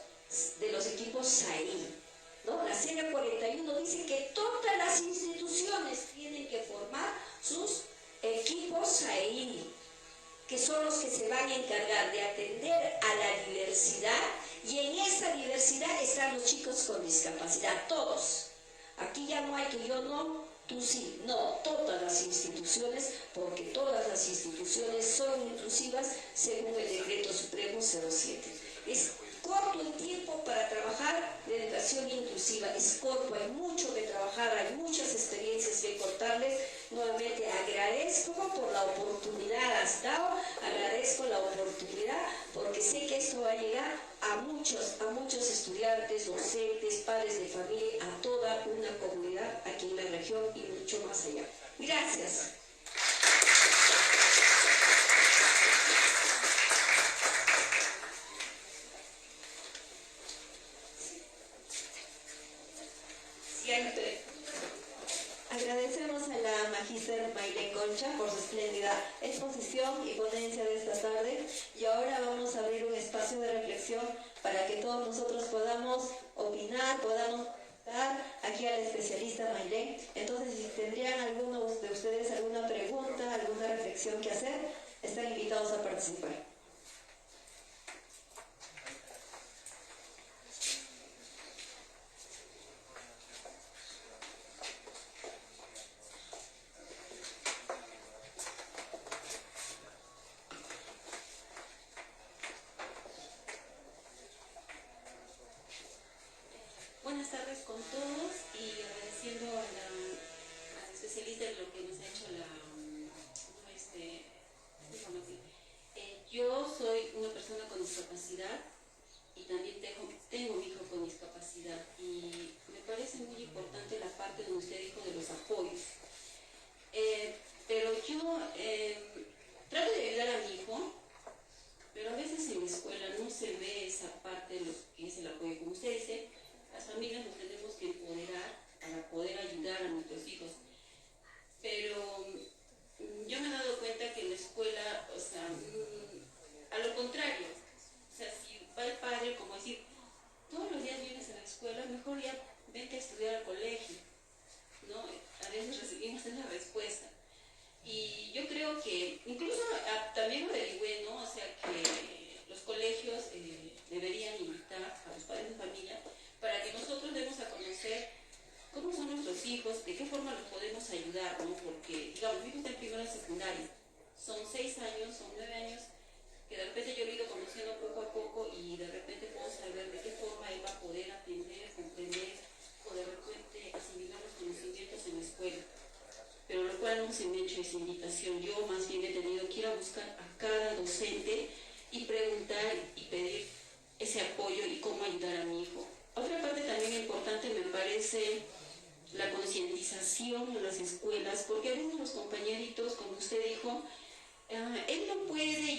Speaker 2: SAI. ¿No? La 041 dice que todas las instituciones tienen que formar sus equipos SAI, que son los que se van a encargar de atender a la diversidad
Speaker 5: Y en esa diversidad están los chicos con discapacidad, todos. Aquí ya no hay que yo no, tú sí, no, todas las instituciones, porque todas las instituciones son inclusivas según el Decreto Supremo 07. Es corto el tiempo para trabajar de educación inclusiva, es corto, hay mucho que trabajar, hay muchas experiencias que contarles. Nuevamente agradezco por la oportunidad has dado, agradezco la oportunidad porque sé que esto va a llegar a muchos estudiantes, docentes, padres de familia, a toda una comunidad aquí en la región y mucho más allá. Gracias.
Speaker 1: Agradecemos a la magíster Maylén Concha por su espléndida exposición y ponencia de esta tarde, y ahora vamos a abrir un espacio de reflexión para que todos nosotros podamos opinar, podamos dar aquí al especialista Maylén. Entonces, si tendrían algunos de ustedes alguna pregunta, alguna reflexión que hacer, están invitados a participar.
Speaker 6: Buenas tardes con todos y agradeciendo a la especialista de lo que nos ha hecho información. Yo soy una persona con discapacidad y también tengo un hijo con discapacidad, y me parece muy importante la parte donde usted dijo de los apoyos. Pero yo trato de ayudar a mi hijo, pero a veces en la escuela no se ve esa parte de lo que es el apoyo. Como usted dice, las familias nos tenemos que empoderar para poder ayudar a nuestros hijos. Pero yo me he dado cuenta que en la escuela, o sea, a lo contrario, o sea, si va el padre, como decir, todos los días vienes a la escuela, mejor ya vente a estudiar al colegio, ¿no? A veces recibimos esa respuesta. Y yo creo que, incluso también averigüé, ¿no? O sea, que los colegios deberían invitar a los padres de familia para que nosotros demos a conocer cómo son nuestros hijos, de qué forma los podemos ayudar, ¿no? Porque, digamos, mi hijo está en primero de secundaria, son 6 años, son 9 años, que de repente yo lo he ido conociendo poco a poco y de repente puedo saber de qué forma él va a poder aprender, comprender o de repente asimilar los conocimientos en la escuela. Pero lo cual no se me ha hecho esa invitación. Yo más bien he tenido que ir a buscar a cada docente y preguntar y pedir ese apoyo y cómo ayudar a mi hijo. Otra parte también importante me parece la concientización en las escuelas, porque a veces los compañeritos, como usted dijo, él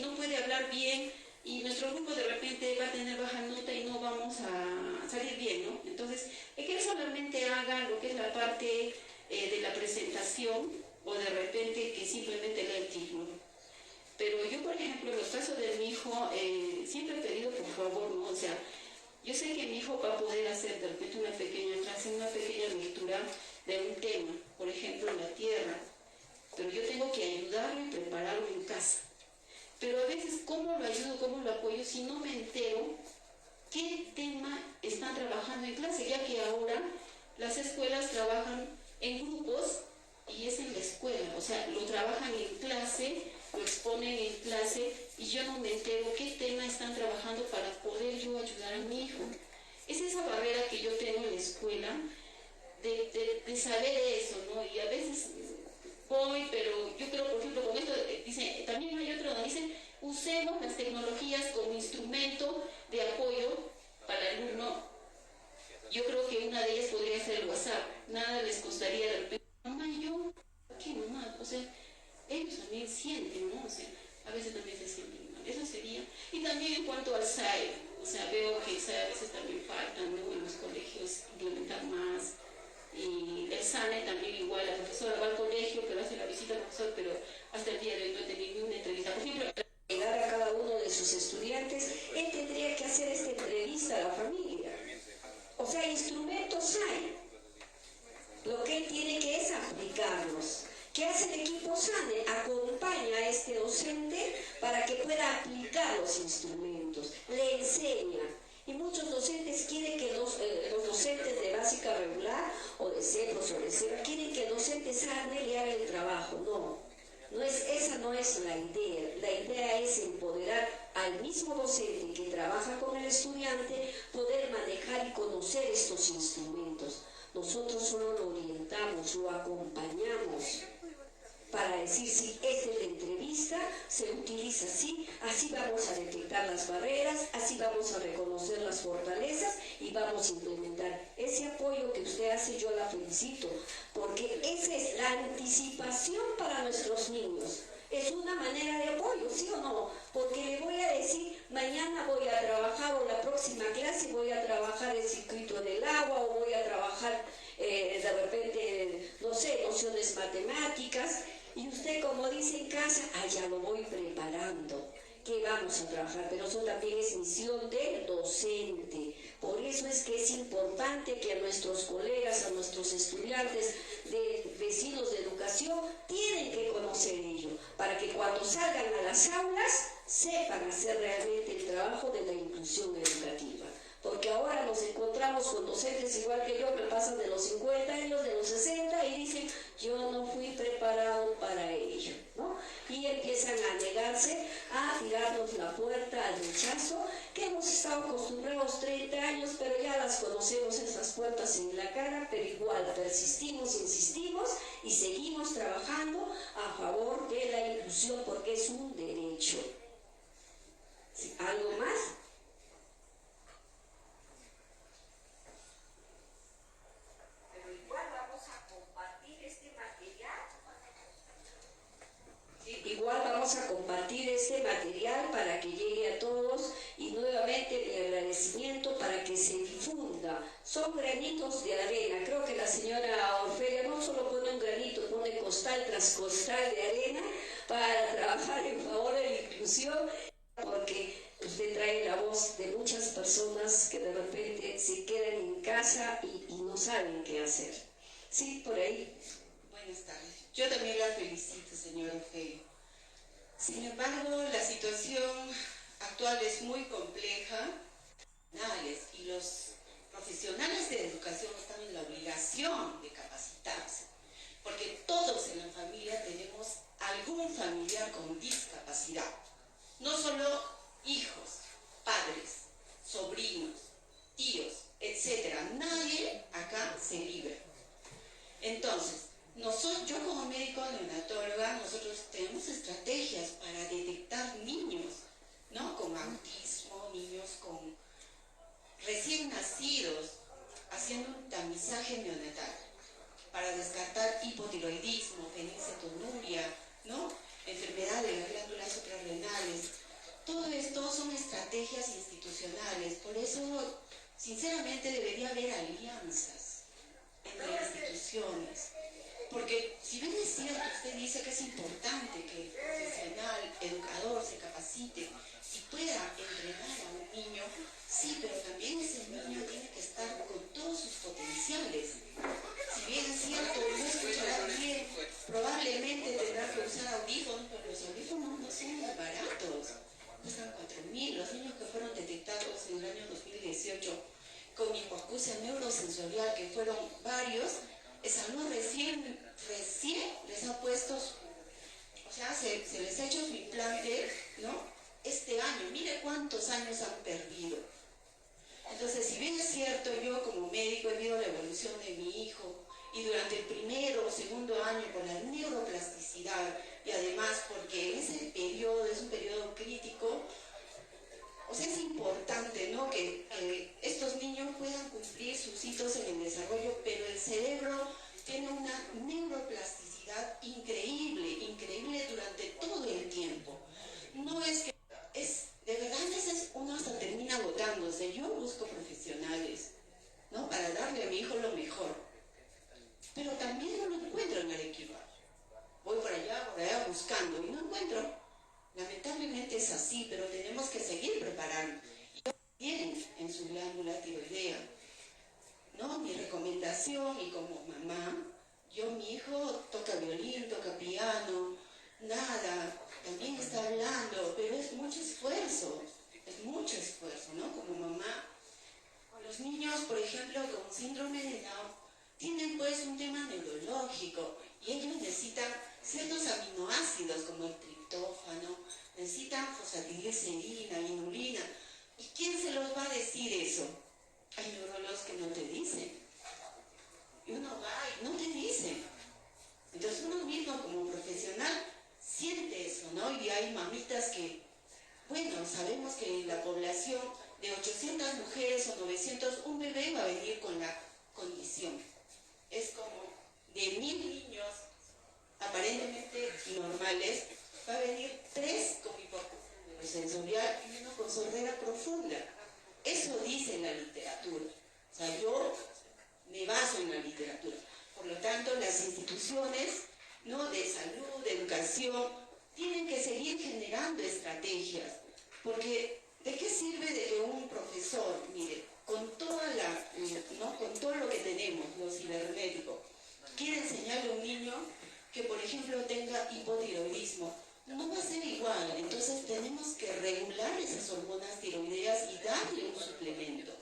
Speaker 6: no puede hablar bien, y nuestro grupo de repente va a tener baja nota y no vamos a salir bien, ¿no? Entonces, es que él solamente haga lo que es la parte de la presentación, o de repente que simplemente lea el título. Pero yo, por ejemplo, en los casos de mi hijo, siempre he pedido, por favor, ¿no? O sea, yo sé que mi hijo va a poder hacer de repente una pequeña clase, una pequeña lectura de un tema, por ejemplo, la tierra, pero yo tengo que ayudarlo y prepararlo en casa. Pero a veces, ¿cómo lo ayudo, cómo lo apoyo si no me entero qué tema están trabajando en clase? Ya que ahora las escuelas trabajan en grupos y es en la escuela, o sea, lo trabajan en clase, lo exponen en clase y yo no me entero qué tema están trabajando para poder yo ayudar a mi hijo. Es esa barrera que yo tengo en la escuela de saber eso, ¿no? Y a veces voy, pero yo creo, por ejemplo, con esto, dice, también hay otro donde dice, usemos las tecnologías como instrumento de apoyo para el alumno. Yo creo que una de ellas podría ser el WhatsApp. Nada les costaría de repente, mamá, yo, ¿qué mamá? O sea, ellos también sienten, ¿no? O sea, a veces también se sienten mal. Eso sería. Y también en cuanto al SAE, o sea, veo que SAE a veces también falta, ¿no? En los colegios implementar más. Y el SANE también igual, la profesora va al colegio, pero hace la visita al profesor, pero hasta el día de hoy no he tenido una entrevista. Por ejemplo,
Speaker 5: Llegar a cada uno de sus estudiantes, él tendría que hacer esta entrevista a la familia. O sea, instrumentos hay. Lo que él tiene que es aplicarlos. ¿Qué hace el equipo SANE? Acompaña a este docente para que pueda aplicar los instrumentos, le enseña. Y muchos docentes quieren que los docentes de básica regular o de C, profesor de C, quieren que el docente salga y haga el trabajo. No, esa no es la idea. La idea es empoderar al mismo docente que trabaja con el estudiante, poder manejar y conocer estos instrumentos. Nosotros solo lo orientamos, lo acompañamos para decir si esta es la entrevista, se utiliza así vamos a detectar las barreras, así vamos a reconocer las fortalezas y vamos a implementar. Ese apoyo que usted hace yo la felicito, porque esa es la anticipación para nuestros niños. Es una manera de apoyo, ¿sí o no? Porque le voy a decir, mañana voy a trabajar o la próxima clase voy a trabajar el circuito del agua o voy a trabajar de repente, no sé, nociones matemáticas. Y usted, como dice en casa, ya lo voy preparando. ¿Qué vamos a trabajar? Pero eso también es misión del docente. Por eso es que es importante que a nuestros colegas, a nuestros estudiantes de vecinos de educación, tienen que conocer ello, para que cuando salgan a las aulas sepan hacer realmente el trabajo de la inclusión educativa. Porque ahora nos encontramos con docentes igual que yo, que pasan de los 50 años, de los 60 y dicen, yo no fui preparado para ello, ¿no? Y empiezan a negarse, a tirarnos la puerta al rechazo, que hemos estado acostumbrados 30 años, pero ya las conocemos esas puertas en la cara, pero igual persistimos, insistimos y seguimos trabajando a favor de la inclusión porque es un derecho. ¿Sí? ¿Algo más? Igual vamos a compartir este material para que llegue a todos y nuevamente mi agradecimiento para que se difunda. Son granitos de arena. Creo que la señora Orfega no solo pone un granito, pone costal tras costal de arena para trabajar en favor de la inclusión, porque usted trae la voz de muchas personas que de repente se quedan en casa y no saben qué hacer. Sí, por ahí.
Speaker 7: Buenas tardes. Yo también la felicito, señora Orfega. Sin embargo, la situación actual es muy compleja y los profesionales de educación están en la obligación de capacitarse, porque todos en la familia tenemos algún familiar con discapacidad, no solo hijos, padres, sobrinos, tíos, etc. Nadie acá se libra. Entonces, yo como médico neonatóloga, nosotros tenemos estrategias para detectar niños, ¿no? Con autismo, niños con recién nacidos, haciendo un tamizaje neonatal para descartar hipotiroidismo, fenilcetonuria, ¿no? Enfermedad de las glándulas suprarrenales. Todo esto son estrategias institucionales, por eso, sinceramente, debería haber alianzas entre instituciones. Porque si bien es cierto, usted dice que es importante que el profesional, educador, se capacite y pueda entrenar a un niño, sí, pero también ese niño tiene que estar con todos sus potenciales. Si bien es cierto, no escuchará bien, probablemente tendrá que usar audífonos, pero los audífonos no son baratos. Cuestan 4.000. Los niños que fueron detectados en el año 2018 con hipoacusia neurosensorial, que fueron varios, Salud recién les ha puesto, o sea, se les ha hecho su implante, ¿no? Este año, mire cuántos años han perdido. Entonces, si bien es cierto, yo como médico he visto la evolución de mi hijo, y durante el primero o segundo año con la neuroplasticidad, y además porque en ese periodo es un periodo crítico, o sea, es importante, ¿no?, que estos niños puedan cumplir sus hitos en el desarrollo, pero el cerebro tiene una neuroplasticidad increíble durante todo el tiempo. No es que, de verdad, uno hasta termina agotándose. Yo busco profesionales, ¿no?, para darle a mi hijo lo mejor, pero también no lo encuentro en Arequipa. Voy por allá buscando y no encuentro. Lamentablemente es así, pero tenemos que seguir preparando. Tienen en su glándula tiroidea, ¿no? Mi recomendación, y como mamá, mi hijo toca violín, toca piano, también está hablando, pero es mucho esfuerzo, ¿no? Como mamá y ellos necesitan ciertos aminoácidos como el triptófano, necesitan fosfatilicerina, inulina. ¿Y quién se los va a decir eso? Hay neurólogos que no te dicen. Y uno va y no te dicen. Entonces uno mismo como profesional siente eso, ¿no? Y hay mamitas que, bueno, sabemos que la población de 800 mujeres o 900, un bebé va a venir con la condición. Es como de 1000 niños aparentemente normales, va a venir 3 con hipoacusia sensorial y 1 con sordera profunda. Eso dice la literatura. O sea, yo me baso en la literatura. Por lo tanto, las instituciones, ¿no?, de salud, de educación, tienen que seguir generando estrategias. Porque, ¿de qué sirve de que un profesor, mire, con todo lo que tenemos, lo cibernético, quiere enseñarle a un niño que, por ejemplo, tenga hipotiroidismo? No va a ser igual. Entonces tenemos que regular esas hormonas tiroideas y darle un suplemento,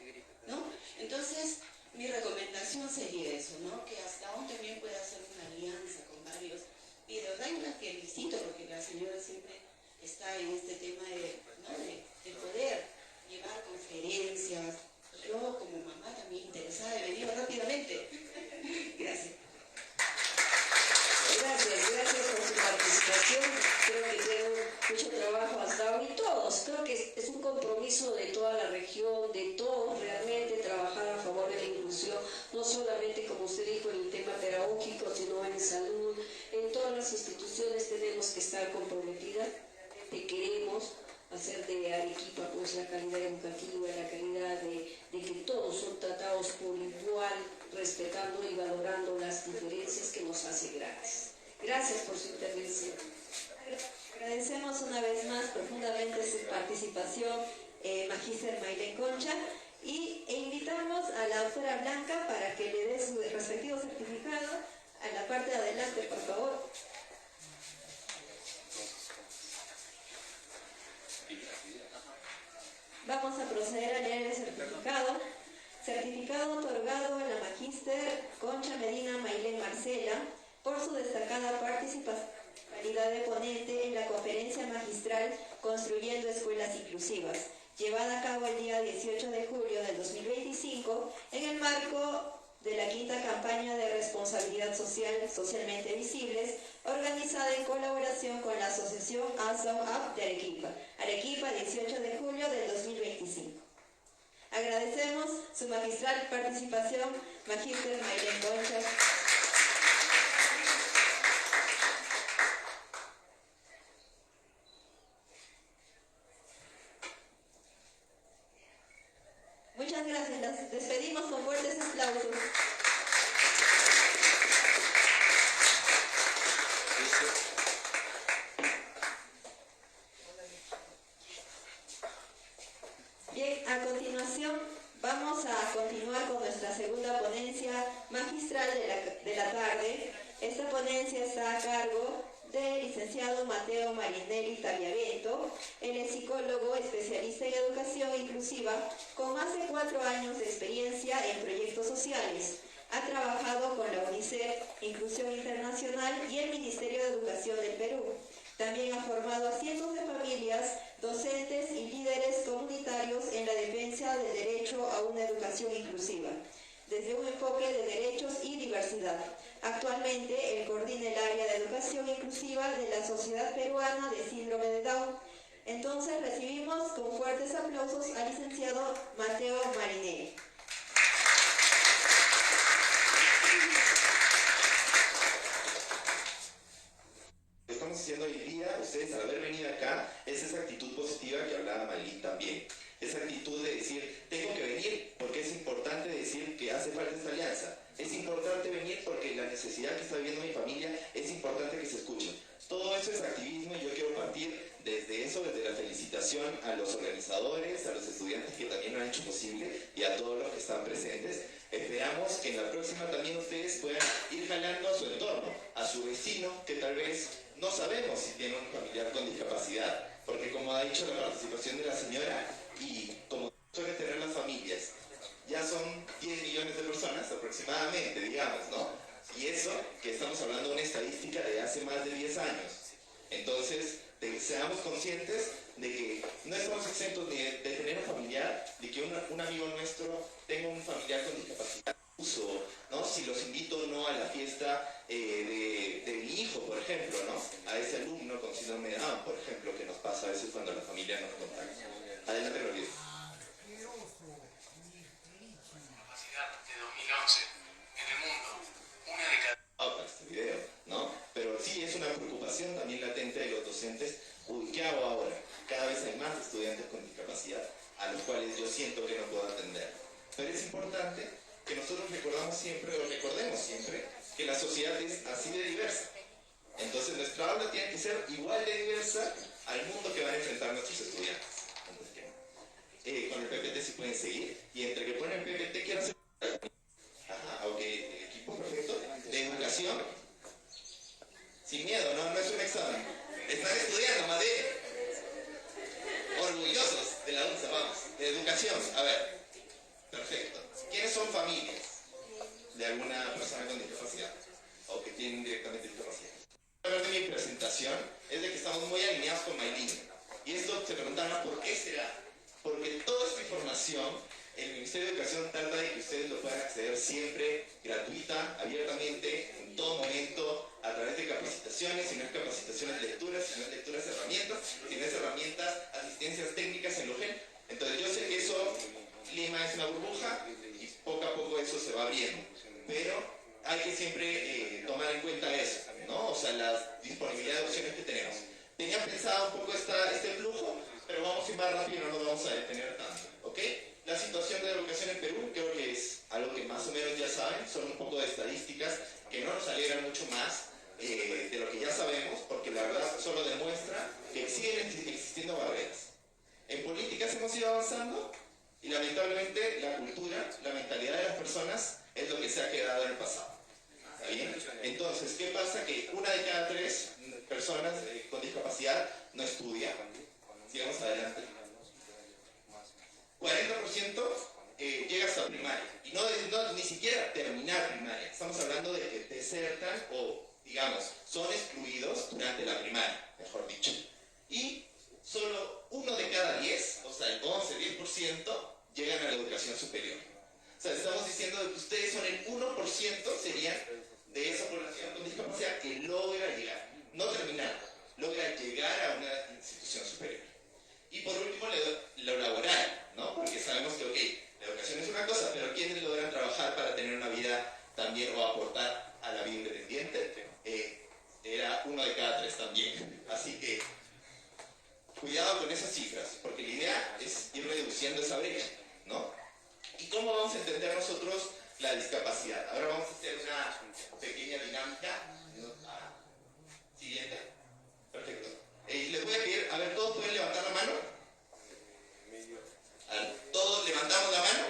Speaker 7: ¿no? Entonces, mi recomendación sería eso, ¿no? Que hasta aún también pueda hacer una alianza con varios. Y de verdad yo la felicito porque la señora siempre está en este tema de poder llevar conferencias. Yo como mamá también interesada he venido rápidamente. Gracias.
Speaker 5: Gracias por su participación. Creo que tiene mucho trabajo hasta ahora y todos. Creo que es un compromiso de toda la región, de todos realmente trabajar a favor de la inclusión, no solamente como usted dijo en el tema pedagógico, sino en salud. En todas las instituciones tenemos que estar comprometidas. Realmente queremos hacer de Arequipa pues la calidad educativa, la calidad de que todos son tratados por igual, respetando y valorando las diferencias que nos hace grandes. Gracias por su intervención.
Speaker 1: Agradecemos una vez más profundamente su participación, Magíster Maylén Concha, e invitamos a la doctora Blanca para que le dé su respectivo certificado. A la parte de adelante, por favor. Vamos a proceder a leer el certificado. Certificado otorgado a la Magíster Concha Medina Maylén Marcela por su destacada participación en calidad de ponente en la conferencia magistral Construyendo Escuelas Inclusivas, llevada a cabo el día 18 de julio del 2025 en el marco de la quinta campaña de responsabilidad social socialmente visibles, organizada en colaboración con la asociación ASOAP de Arequipa. Arequipa, 18 de julio del 2025. Agradecemos su magistral participación, Magíster Maylén Concha. Muchas gracias. Las despedimos con fuertes aplausos. Bien, a continuación vamos a continuar con nuestra segunda ponencia magistral de la tarde. Esta ponencia está a cargo del licenciado Mateo Marinelli Tagliavento. Él es psicólogo especialista en educación inclusiva con más de 4 años de experiencia en proyectos sociales. Ha trabajado con la UNICEF, Inclusión Internacional y el Ministerio de Educación del Perú. También ha formado a cientos de familias, docentes y líderes comunitarios en la defensa del derecho a una educación inclusiva, desde un enfoque de derechos y diversidad. Actualmente, él coordina el área de educación inclusiva de la Sociedad Peruana de Síndrome de Down. Entonces, recibimos con fuertes aplausos al licenciado Mateo Marinelli.
Speaker 8: Estamos haciendo hoy día, ustedes al haber venido acá, es esa actitud positiva que hablaba Maylén también. Esa actitud de decir, tengo que venir porque es importante decir que hace falta esta alianza. Es importante venir porque la necesidad que está viviendo mi familia es importante que se escuche. Todo eso es activismo y yo quiero partir desde eso, desde la felicitación a los organizadores, a los estudiantes que también lo han hecho posible y a todos los que están presentes. Esperamos que en la próxima también ustedes puedan ir jalando a su entorno, a su vecino que tal vez no sabemos si tiene un familiar con discapacidad, porque como ha dicho la participación de la señora y como suelen tener las familias, ya son 10 millones de personas aproximadamente, digamos, ¿no? Y eso, que estamos hablando de una estadística de hace más de 10 años. Entonces, seamos conscientes de que no estamos exentos ni de tener un familiar, de que un amigo nuestro tenga un familiar con discapacidad, ¿no? Si los invito o no a la fiesta de mi hijo, por ejemplo, ¿no? A ese alumno con síndrome de Down, por ejemplo, que nos pasa a veces cuando la familia nos contacta. Adelante, Rodríguez.
Speaker 9: Capacidad de 2011 en el mundo, una de cada...
Speaker 8: Para este video, ¿no? Pero sí es una preocupación también latente de los docentes. Uy, ¿qué hago ahora? Cada vez hay más estudiantes con discapacidad a los cuales yo siento que no puedo atender. Pero es importante que nosotros recordemos siempre que la sociedad es así de diversa. Entonces nuestra aula tiene que ser igual de diversa al mundo que van a enfrentar nuestros estudiantes. Con el PPT si pueden seguir, y entre que ponen PPT quiero hacer... Ajá, ok, equipo perfecto. De educación, sin miedo, no es un examen. Están estudiando, Madrid. Orgullosos de la UNSA, vamos. De educación, a ver. Perfecto. ¿Quiénes son familias de alguna persona con discapacidad? O que tienen directamente discapacidad. La verdad de mi presentación es de que estamos muy alineados con Maylin. Y esto se preguntará ¿por qué será? Porque toda esta información, el Ministerio de Educación trata de que ustedes lo puedan acceder siempre, gratuita, abiertamente, en todo momento, a través de capacitaciones, si no es capacitaciones, lecturas, si no es lecturas, herramientas, si no es herramientas, asistencias técnicas en Logen. Entonces yo sé que eso, Lima es una burbuja y poco a poco eso se va abriendo. Pero hay que siempre tomar en cuenta eso, ¿no? O sea, la disponibilidad de opciones que tenemos. Tenía pensado un poco este flujo, pero vamos a ir más rápido, no nos vamos a detener tanto, ¿ok? La situación de la educación en Perú creo que es algo que más o menos ya saben, son un poco de estadísticas que no nos alegran mucho más de lo que ya sabemos, porque la verdad solo demuestra que siguen existiendo barreras. En políticas hemos ido avanzando y lamentablemente la cultura, la mentalidad de las personas es lo que se ha quedado en el pasado. ¿Está bien? Entonces, ¿qué pasa? Que 1 de cada 3 personas con discapacidad no estudia. Sigamos adelante. 40% llega hasta primaria. Y no ni siquiera terminar primaria. Estamos hablando de que desertan o, digamos, son excluidos durante la primaria, mejor dicho. Y solo 1 de cada 10, o sea, el 11-10%, llegan a la educación superior. O sea, estamos diciendo que ustedes son el 1%, serían de esa población con discapacidad que logra llegar, no terminar, logra llegar a una institución superior. Y por último, lo laboral, ¿no? Porque sabemos que, ok, la educación es una cosa, pero ¿quiénes logran trabajar para tener una vida también o aportar a la vida independiente? Era 1 de cada 3 también. Así que, cuidado con esas cifras, porque la idea es ir reduciendo esa brecha, ¿no? ¿Y cómo vamos a entender nosotros la discapacidad? Ahora vamos a hacer una pequeña dinámica. Siguiente. Perfecto. Les voy a pedir, a ver, ¿todos pueden levantar la mano? ¿Todos levantamos la mano?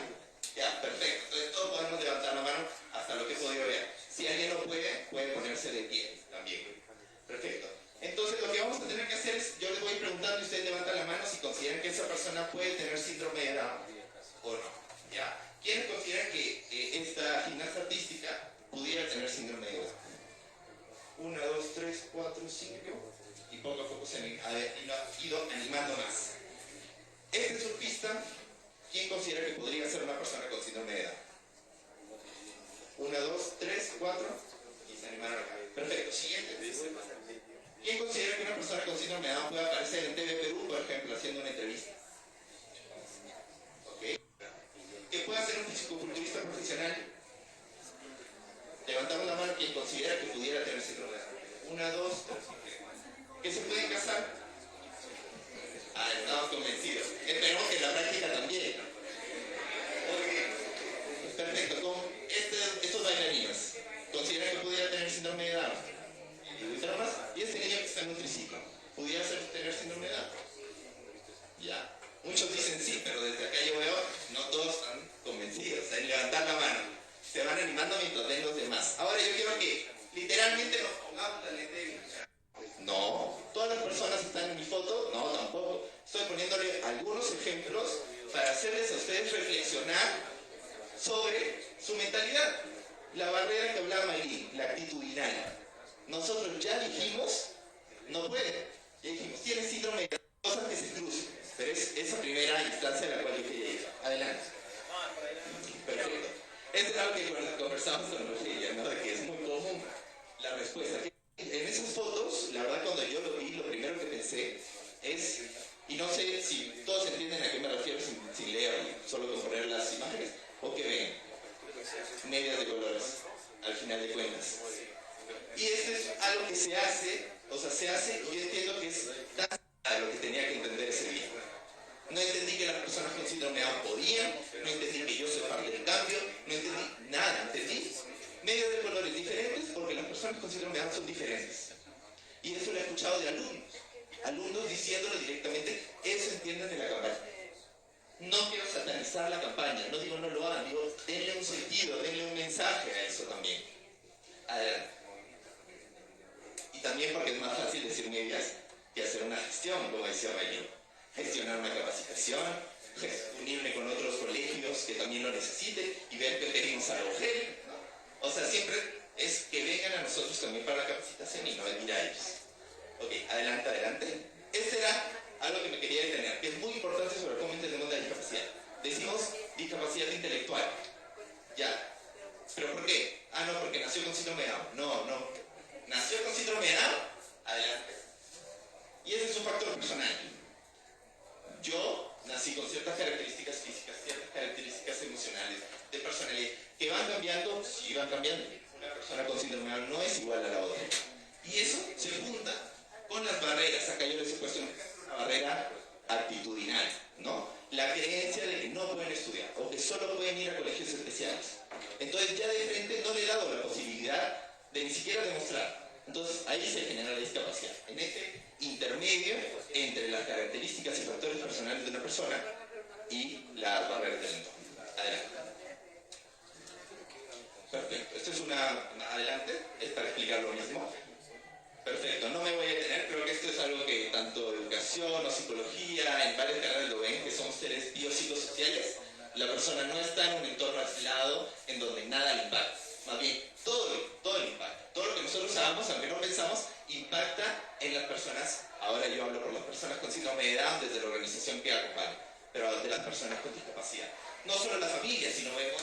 Speaker 8: Ya, perfecto. Entonces todos podemos levantar la mano hasta lo que he podido ver. Si alguien no puede ponerse de pie también. Perfecto. Entonces lo que vamos a tener que hacer es, yo les voy preguntando y ustedes levantan la mano si consideran que esa persona puede tener síndrome de Down o no. ¿Ya? ¿Quiénes consideran que esta gimnasta artística pudiera tener síndrome de Down? 1, 2, 3, 4, 5 y poco a poco se han ido animando más. Este surfista, ¿quién considera que podría ser una persona con síndrome de Down? 1, 2, 3, 4 y se animaron acá. Perfecto, siguiente. ¿Quién considera que una persona con síndrome de Down puede aparecer en TV Perú, por ejemplo, haciendo una entrevista? ¿Ok? ¿Que pueda ser un fisicoculturista profesional? Levantamos la mano quien considera que pudiera tener síndrome de Down. 1, 2, 3. ¿Que se pueden casar? Estamos convencidos. Esperemos que en la práctica también. Ok. Perfecto. Con estos bailarinos, ¿consideran que pudiera tener síndrome de Down? Y este niño que está en un triciclo, ¿pudiera tener síndrome de Down? Ya. Muchos dicen sí, pero desde acá yo veo, no todos están convencidos en levantar la mano. Se van animando mientras ven los demás. Ahora yo quiero que literalmente nos pongamos la lente de vista. No, todas las personas están en mi foto, no, tampoco. Estoy poniéndole algunos ejemplos para hacerles a ustedes reflexionar sobre su mentalidad. La barrera que hablaba Maylin, la actitudinal. Nosotros ya dijimos, no puede. Ya dijimos, tiene síndrome de cosas que se cruzan. Pero es esa primera instancia a la cual yo quería ir. Adelante. Perfecto. Eso es algo que conversamos con Rogelia, ¿no? De que es muy común la respuesta. En esas fotos, la verdad, cuando yo lo vi, lo primero que pensé es, y no sé si todos entienden a qué me refiero sin leer, solo con poner las imágenes, o que ven medias de colores, al final de cuentas. Y esto es algo que se hace, y yo entiendo que es de lo que tenía que entender ese día. No entendí que las personas con síndrome de Down podían, no entendí que yo soy parte del cambio, no entendí nada, entendí medios de colores diferentes porque las personas con síndrome de Down son diferentes. Y eso lo he escuchado de alumnos diciéndolo directamente, eso entienden de la campaña. No quiero satanizar la campaña, no digo no lo hagan, digo denle un sentido, denle un mensaje a eso también. Adelante. Y también porque es más fácil decir medias que hacer una gestión, como decía Maylin. Gestionar una capacitación, unirme con otros colegios que también lo necesiten y ver qué pedimos a Rogel. O sea, siempre es que vengan a nosotros también para la capacitación y no venir a ellos. Ok, adelante. Este era algo que me quería detener, que es muy importante sobre cómo entendemos la discapacidad. Decimos discapacidad intelectual. Ya. ¿Pero por qué? Ah, no, porque nació con síndrome de Down. No. Nació con síndrome de Down. Adelante. Y ese es un factor personal. Yo nací con ciertas características físicas, ciertas características emocionales, de personalidad, que van cambiando, sí van cambiando. Una persona con síndrome de Down no es igual a la otra. Y eso se junta con las barreras. Acá yo les he puesto una barrera actitudinal, ¿no? La creencia de que no pueden estudiar o que solo pueden ir a colegios especiales. Entonces ya de frente no le he dado la posibilidad de ni siquiera demostrar. Entonces ahí se genera la discapacidad. En este intermedio entre las características y factores personales de una persona y las barreras del entorno. Adelante. Perfecto. Esto es adelante, es para explicar lo mismo. Perfecto, no me voy a detener, creo que esto es algo que tanto educación o psicología, en varias carreras lo ven, que somos seres biopsicosociales. La persona no está en un entorno aislado en donde nada le impacta. Más bien, todo le impacta. Todo lo que nosotros hagamos, aunque no pensamos, impacta en las personas. Ahora yo hablo por las personas con síndrome de Down desde la organización que acompaña, pero de las personas con discapacidad. No solo la familia, sino vemos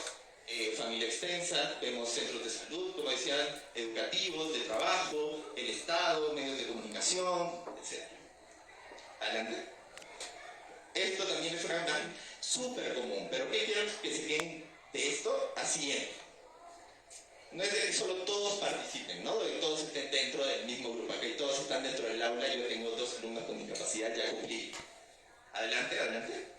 Speaker 8: familia extensa, vemos centros de salud, como decían, educativos, de trabajo, el Estado, medios de comunicación, etc. Adelante. Esto también es una imagen súper común, pero ¿qué quiero que se queden de esto? Así es. No es de que solo todos participen, ¿no? De que todos estén dentro del mismo grupo, que todos están dentro del aula. Yo tengo 2 alumnos con discapacidad, ya cumplí. Adelante.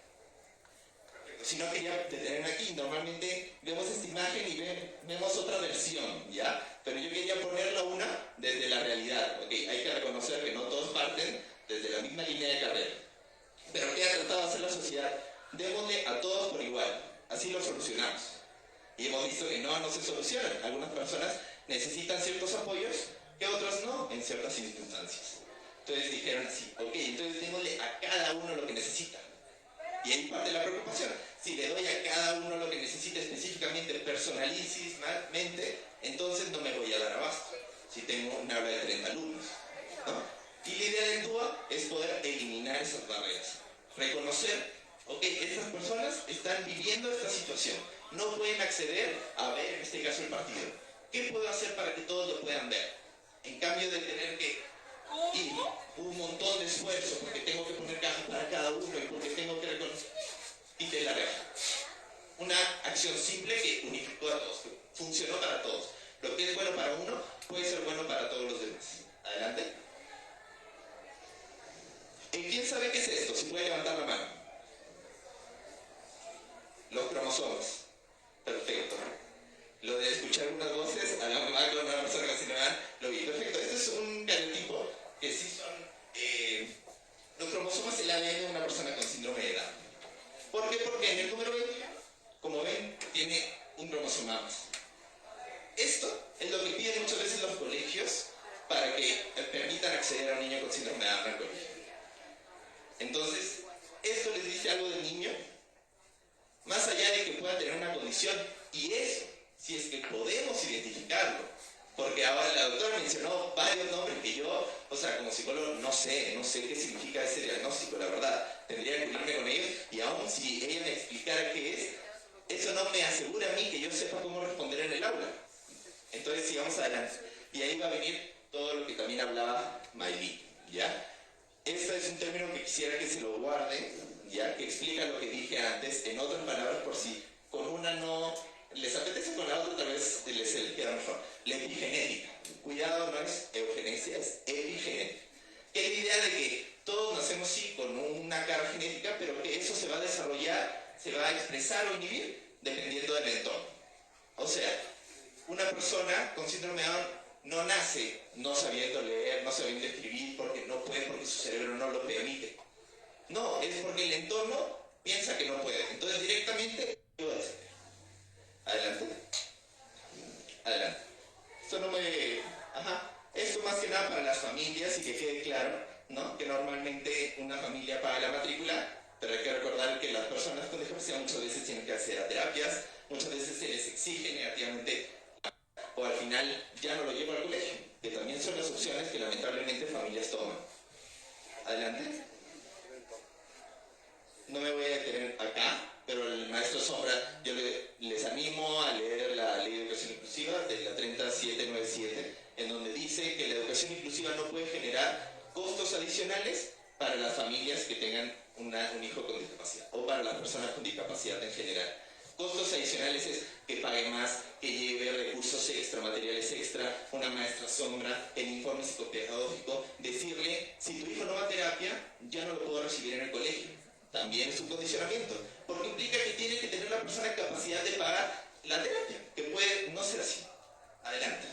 Speaker 8: Si no quería detenerme aquí, normalmente vemos esta imagen y vemos otra versión, ¿ya? Pero yo quería ponerla una desde la realidad, ¿ok? Hay que reconocer que no todos parten desde la misma línea de carrera. Pero ¿qué ha tratado de hacer la sociedad? Démosle a todos por igual, así lo solucionamos. Y hemos visto que no se solucionan. Algunas personas necesitan ciertos apoyos que otros no, en ciertas circunstancias. Entonces dijeron así, ok, entonces démosle a cada uno lo que necesita. Y ahí parte la preocupación. Si le doy a cada uno lo que necesita específicamente, personalísimamente, entonces no me voy a dar abasto. Si tengo un aula de 30 alumnos, ¿no? Y la idea del TUA es poder eliminar esas barreras. Reconocer, ok, estas personas están viviendo esta situación. No pueden acceder a ver, en este caso, el partido. ¿Qué puedo hacer para que todos lo puedan ver? En cambio de tener que ir un montón de esfuerzo porque tengo que poner cajas para cada uno y porque tengo que reconocer, quité la reja. Una acción simple que unificó a todos, que funcionó para todos. Lo que es bueno para uno puede ser bueno para todos los demás. Adelante. ¿Quién sabe qué es esto? Si puede levantar la mano. Los cromosomas. Perfecto. Lo de escuchar unas voces a la mamá con una persona que se me van, lo vi. Perfecto. Este es un calotipo que sí son los cromosomas, el ADN de una persona con síndrome de Down. ¿Por qué? Porque en el número 20, como ven, tiene un cromosoma más. Esto es lo que piden muchas veces los colegios para que permitan acceder a un niño con síndrome de Down al colegio. Entonces, esto les dice algo del niño, más allá de que pueda tener una condición, y eso si es que podemos identificarlo. Porque ahora la doctora mencionó varios nombres que yo, o sea, como psicólogo, no sé qué significa ese diagnóstico, la verdad. Tendría que unirme con ellos y aún si ella me explicara qué es, eso no me asegura a mí que yo sepa cómo responder en el aula. Entonces sigamos adelante. Y ahí va a venir todo lo que también hablaba Maylin, ¿ya? Este es un término que quisiera que se lo guarden, ¿ya? Que explica lo que dije antes, en otras palabras, por si con una no les apetece, con la otra tal vez les queda mejor. La epigenética. Cuidado, no es eugenesia, es epigenética. Que es la idea de que todos nacemos sí con una carga genética, pero que eso se va a desarrollar, se va a expresar o inhibir dependiendo del entorno. O sea, una persona con síndrome de Down no nace no sabiendo leer, no sabiendo escribir, porque no puede, porque su cerebro no lo permite. No, es porque el entorno piensa que no puede. Entonces directamente, ¿qué va a hacer? Adelante. Adelante. Esto no me... Esto más que nada para las familias y que quede claro, ¿no? Que normalmente una familia paga la matrícula, pero hay que recordar que las personas con discapacidad muchas veces tienen que acceder a terapias, muchas veces se les exige negativamente, o al final ya no lo llevan al colegio, que también son las opciones que lamentablemente familias toman. Adelante. No me voy a detener acá, pero el maestro Sombra, yo les animo a leer la Ley de Educación Inclusiva de la 3797, en donde dice que la educación inclusiva no puede generar costos adicionales para las familias que tengan un hijo con discapacidad, o para las personas con discapacidad en general. Costos adicionales es que pague más, que lleve recursos extra, materiales extra, una maestra sombra, el informe psicopedagógico, decirle, si tu hijo no va a terapia, ya no lo puedo recibir en el colegio. También es un condicionamiento, porque implica que tiene que tener la persona capacidad de pagar la terapia, que puede no ser así. Adelante.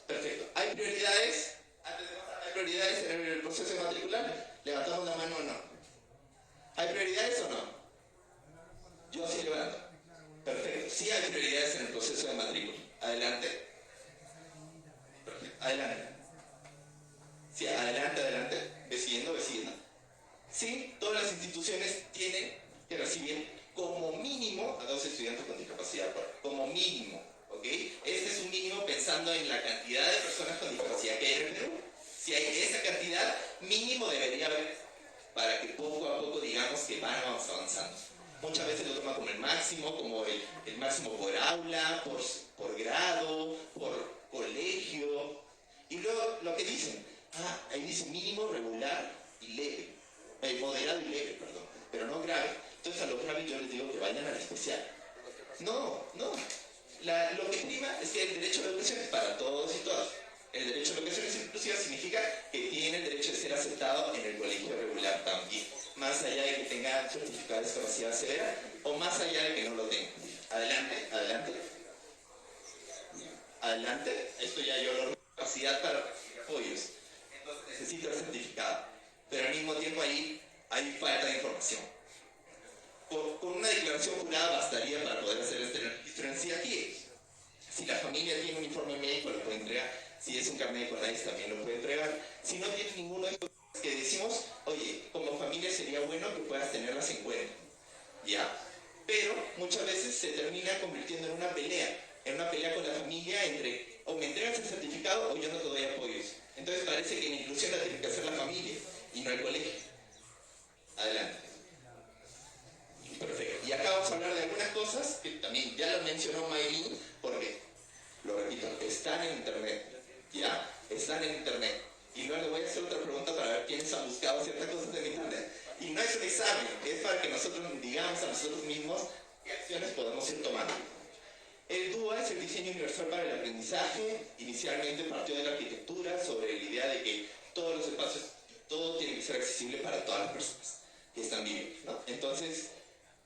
Speaker 8: Perfecto. ¿Hay prioridades? Antes de pasar, ¿hay prioridades en el proceso de matricular? ¿Levantamos la mano o no? ¿Hay prioridades o no? Yo sí levanto. Perfecto. Sí hay prioridades en el proceso de matrícula. Adelante. Perfecto. Adelante. Sí, adelante. Ve siguiendo. Sí, todas las instituciones tienen que recibir como mínimo a 2 estudiantes con discapacidad, como mínimo, ¿ok? Este es un mínimo pensando en la cantidad de personas con discapacidad que hay en el Perú. Si hay esa cantidad, mínimo debería haber, para que poco a poco digamos que vamos avanzando. Muchas veces lo toman como el máximo por aula, por grado, por colegio. Y luego lo que dicen, ahí dice mínimo, regular y leve. Moderado y leve, perdón, pero no grave. Entonces a los graves yo les digo que vayan al especial. No. Lo que prima es que el derecho a la educación es para todos y todas. El derecho a la educación inclusiva significa que tiene el derecho de ser aceptado en el colegio regular también, más allá de que tenga certificado de discapacidad severa o más allá de que no lo tenga. Adelante. Esto ya yo lo capacidad para recibir apoyos. Entonces necesito el certificado. Pero al mismo tiempo ahí hay falta de información. Con una declaración jurada bastaría para poder hacer este registro en sí aquí. Si la familia tiene un informe médico, lo puede entregar. Si es un carnet de CONADIS, también lo puede entregar. Si no tiene ninguno de estos que decimos, oye, como familia sería bueno que puedas tenerlas en cuenta. ¿Ya? Pero muchas veces se termina convirtiendo en una pelea con la familia entre o me entregas el certificado o yo no te doy apoyos. Entonces parece que la inclusión la tiene que hacer la familia y no el colegio. Adelante. Perfecto. Y acá vamos a hablar de algunas cosas que también ya lo mencionó Maylin, porque, lo repito, están en internet. ¿Ya? Están en internet. Y luego le voy a hacer otra pregunta para ver quiénes han buscado ciertas cosas en internet. Y no es un examen, es para que nosotros digamos a nosotros mismos qué acciones podemos ir tomando. El DUA es el diseño universal para el aprendizaje. Inicialmente partió de la arquitectura sobre la idea de que todos los espacios, todo tiene que ser accesible para todas las personas que están viviendo, ¿no? Entonces,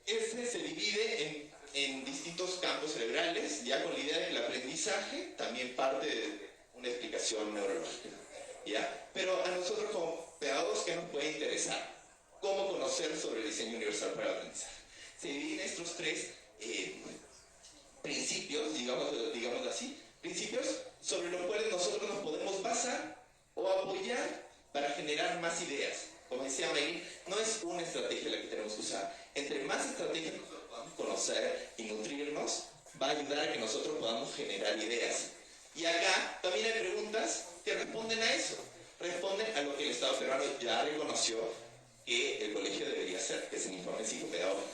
Speaker 8: este se divide en distintos campos cerebrales, ya con la idea de que el aprendizaje también parte de una explicación neurológica, ¿ya? Pero a nosotros como pedagogos, ¿qué nos puede interesar? ¿Cómo conocer sobre el diseño universal para el aprendizaje? Se dividen estos 3 principios, digámoslo así, principios sobre los cuales nosotros nos podemos basar o apoyar para generar más ideas. Como decía Maylin, no es una estrategia la que tenemos que usar. Entre más estrategias podamos conocer y nutrirnos, va a ayudar a que nosotros podamos generar ideas. Y acá también hay preguntas que responden a eso, responden a lo que el Estado peruano ya reconoció que el colegio debería hacer, que es el informe psicopedagógico.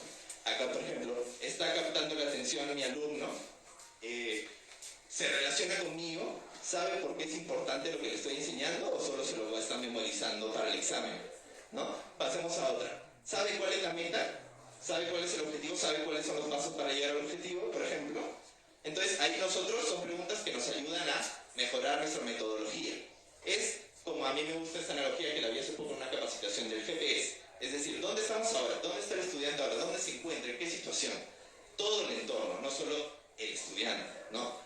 Speaker 8: Acá, por ejemplo, está captando la atención a mi alumno, se relaciona conmigo, sabe por qué es importante lo que le estoy enseñando o solo se lo va a estar memorizando para el examen, ¿no? Pasemos a otra. ¿Sabe cuál es la meta? ¿Sabe cuál es el objetivo? ¿Sabe cuáles son los pasos para llegar al objetivo, por ejemplo? Entonces, ahí nosotros son preguntas que nos ayudan a mejorar nuestra metodología. Es como a mí me gusta esta analogía que la vi hace poco en una capacitación del GPS. Es decir, ¿dónde estamos ahora? ¿Dónde está el estudiante ahora? ¿Dónde se encuentra? ¿En qué situación? Todo el entorno, no solo el estudiante, ¿no?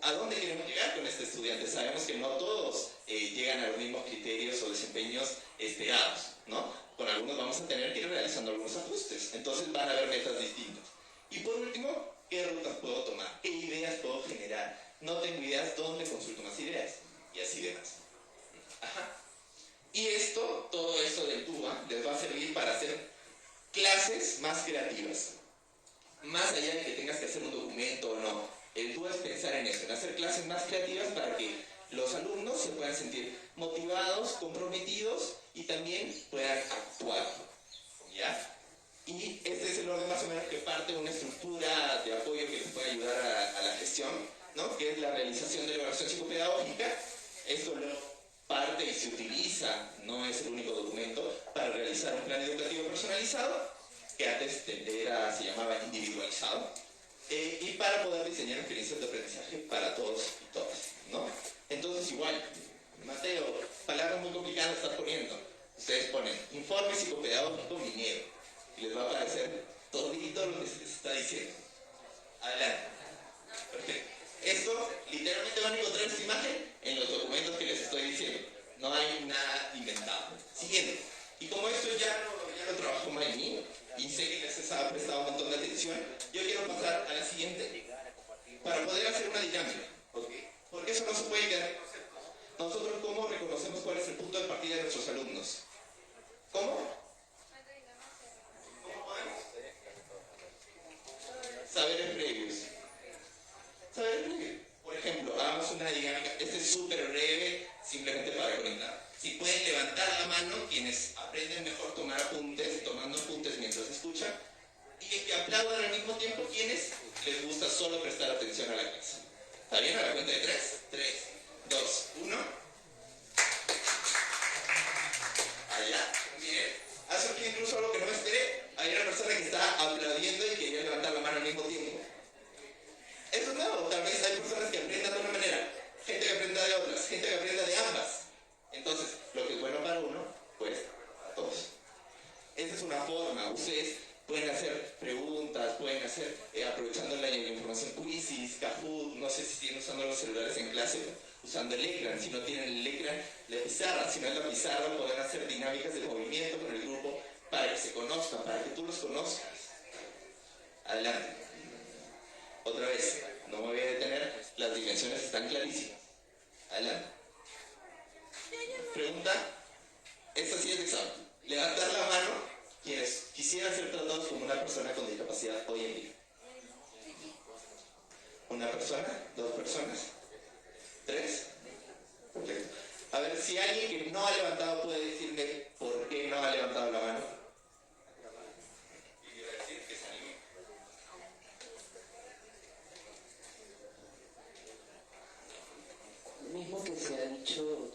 Speaker 8: ¿A dónde queremos llegar con este estudiante? Sabemos que no todos llegan a los mismos criterios o desempeños esperados, ¿no? Con algunos vamos a tener que ir realizando algunos ajustes. Entonces van a haber metas distintas. Y por último, ¿qué rutas puedo tomar? ¿Qué ideas puedo generar? No tengo ideas, ¿dónde consulto más ideas? Y así demás. Ajá. Y esto, todo esto del TUBA, les va a servir para hacer clases más creativas. Más allá de que tengas que hacer un documento o no, el TUBA es pensar en eso, en hacer clases más creativas para que los alumnos se puedan sentir motivados, comprometidos y también puedan actuar. ¿Ya? Y este es el orden más o menos que parte de una estructura de apoyo que les puede ayudar a la gestión, ¿no? Que es la realización de la evaluación psicopedagógica. Esto lo parte y se utiliza, no es el único documento, para realizar un plan educativo personalizado, que antes se llamaba individualizado, y para poder diseñar experiencias de aprendizaje para todos y todas, ¿no? Entonces igual, Mateo, palabras muy complicadas estás poniendo. Ustedes ponen informe psicopedagógico minero y les va a aparecer todito lo que se les está diciendo. Adelante. Perfecto. Esto literalmente van a encontrar esta imagen en los documentos que les estoy diciendo. No hay nada inventado. Siguiente. Y como esto ya lo trabajo Maylin y sé que les ha prestado un montón de atención, yo quiero pasar a la siguiente para poder hacer una dinámica. ¿Okay? Porque eso no se puede quedar en conceptos. Nosotros, ¿cómo reconocemos cuál es el punto de partida de nuestros alumnos? ¿Cómo? ¿Cómo podemos? Saberes previos. Saberes previos. Por ejemplo, hagamos una dinámica. Este es súper breve, simplemente para conectar. Si pueden levantar la mano, quienes aprenden mejor tomar apuntes, tomando apuntes mientras escuchan, y que aplaudan al mismo tiempo quienes les gusta solo prestar atención a la clase. ¿Está bien? A la cuenta de 3. 3, 2, 1. Allá. Bien. Hace aquí incluso algo que no me esperé. Hay una persona que está aplaudiendo y quería levantar la mano al mismo tiempo. Eso es nuevo. Tal vez hay personas que aprendan de una manera, gente que aprenda de otras, gente que aprenda de ambas. Entonces, lo que es bueno para uno, pues para todos. Esa es una forma. Ustedes pueden hacer preguntas, pueden hacer, aprovechando la información Quizzes, Kahoot, no sé si siguen usando los celulares en clase, usando el ecran. Si no tienen el ecran, la pizarra. Si no es la pizarra, pueden hacer dinámicas de movimiento con el grupo para que se conozcan, para que tú los conozcas. Adelante. Otra vez, no me voy a detener, las dimensiones están clarísimas. Adelante. Pregunta, esta sí es de examen. Levantar la mano quienes quisieran ser tratados como una persona con discapacidad hoy en día. ¿Una persona? ¿Dos personas? ¿Tres? Perfecto. A ver, si alguien que no ha levantado puede decirme por qué no ha levantado la mano. Y yo voy a decir que se anime.
Speaker 10: Lo mismo que se ha dicho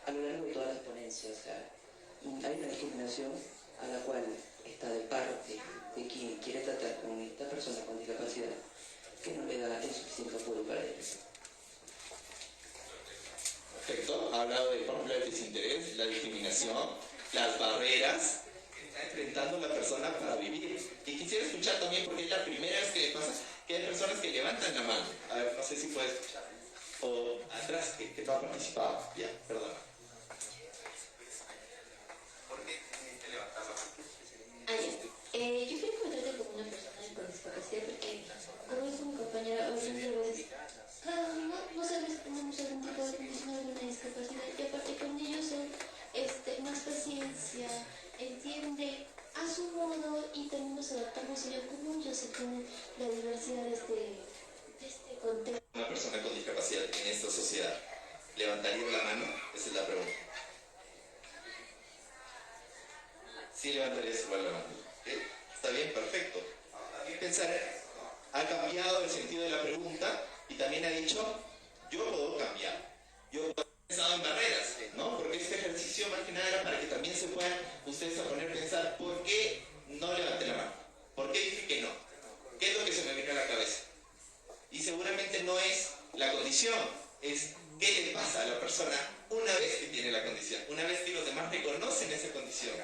Speaker 10: a lo largo de todas las ponencias. O sea, hay una discriminación a la cual está de parte de quien quiere tratar con esta persona con discapacidad que no le da el suficiente apoyo para ellos.
Speaker 8: Perfecto. Ha hablado de, por ejemplo, el desinterés, la discriminación, las barreras que está enfrentando la persona para vivir. Y quisiera escuchar también, porque es la primera vez que pasa que hay personas que levantan la mano. A ver, no sé si puedes escuchar. O atrás, que no ha participado. Ya, perdón. ¿Por qué te levantas la mano?
Speaker 3: Yo quiero comentarte como una persona con discapacidad porque, como dijo mi compañera, hoy en día a veces cada uno no sabes tenemos algún tipo de condición, alguna discapacidad y aparte con ellos son más paciencia, entiende a su modo y también nos adaptamos a ellos como ellos se tienen la
Speaker 8: ¿Levantarían la mano? Esa es la pregunta. Sí, levantarías igual la mano. Está bien, perfecto. También pensar, ha cambiado el sentido de la pregunta y también ha dicho, yo puedo cambiar. Yo he pensado en barreras, ¿no? Porque este ejercicio más que nada era para que también se puedan ustedes a poner a pensar, ¿por qué no levanté la mano? ¿Por qué dije que no? ¿Qué es lo que se me viene a la cabeza? Y seguramente no es la condición, es qué le pasa a la persona una vez que tiene la condición, una vez que los demás reconocen esa condición.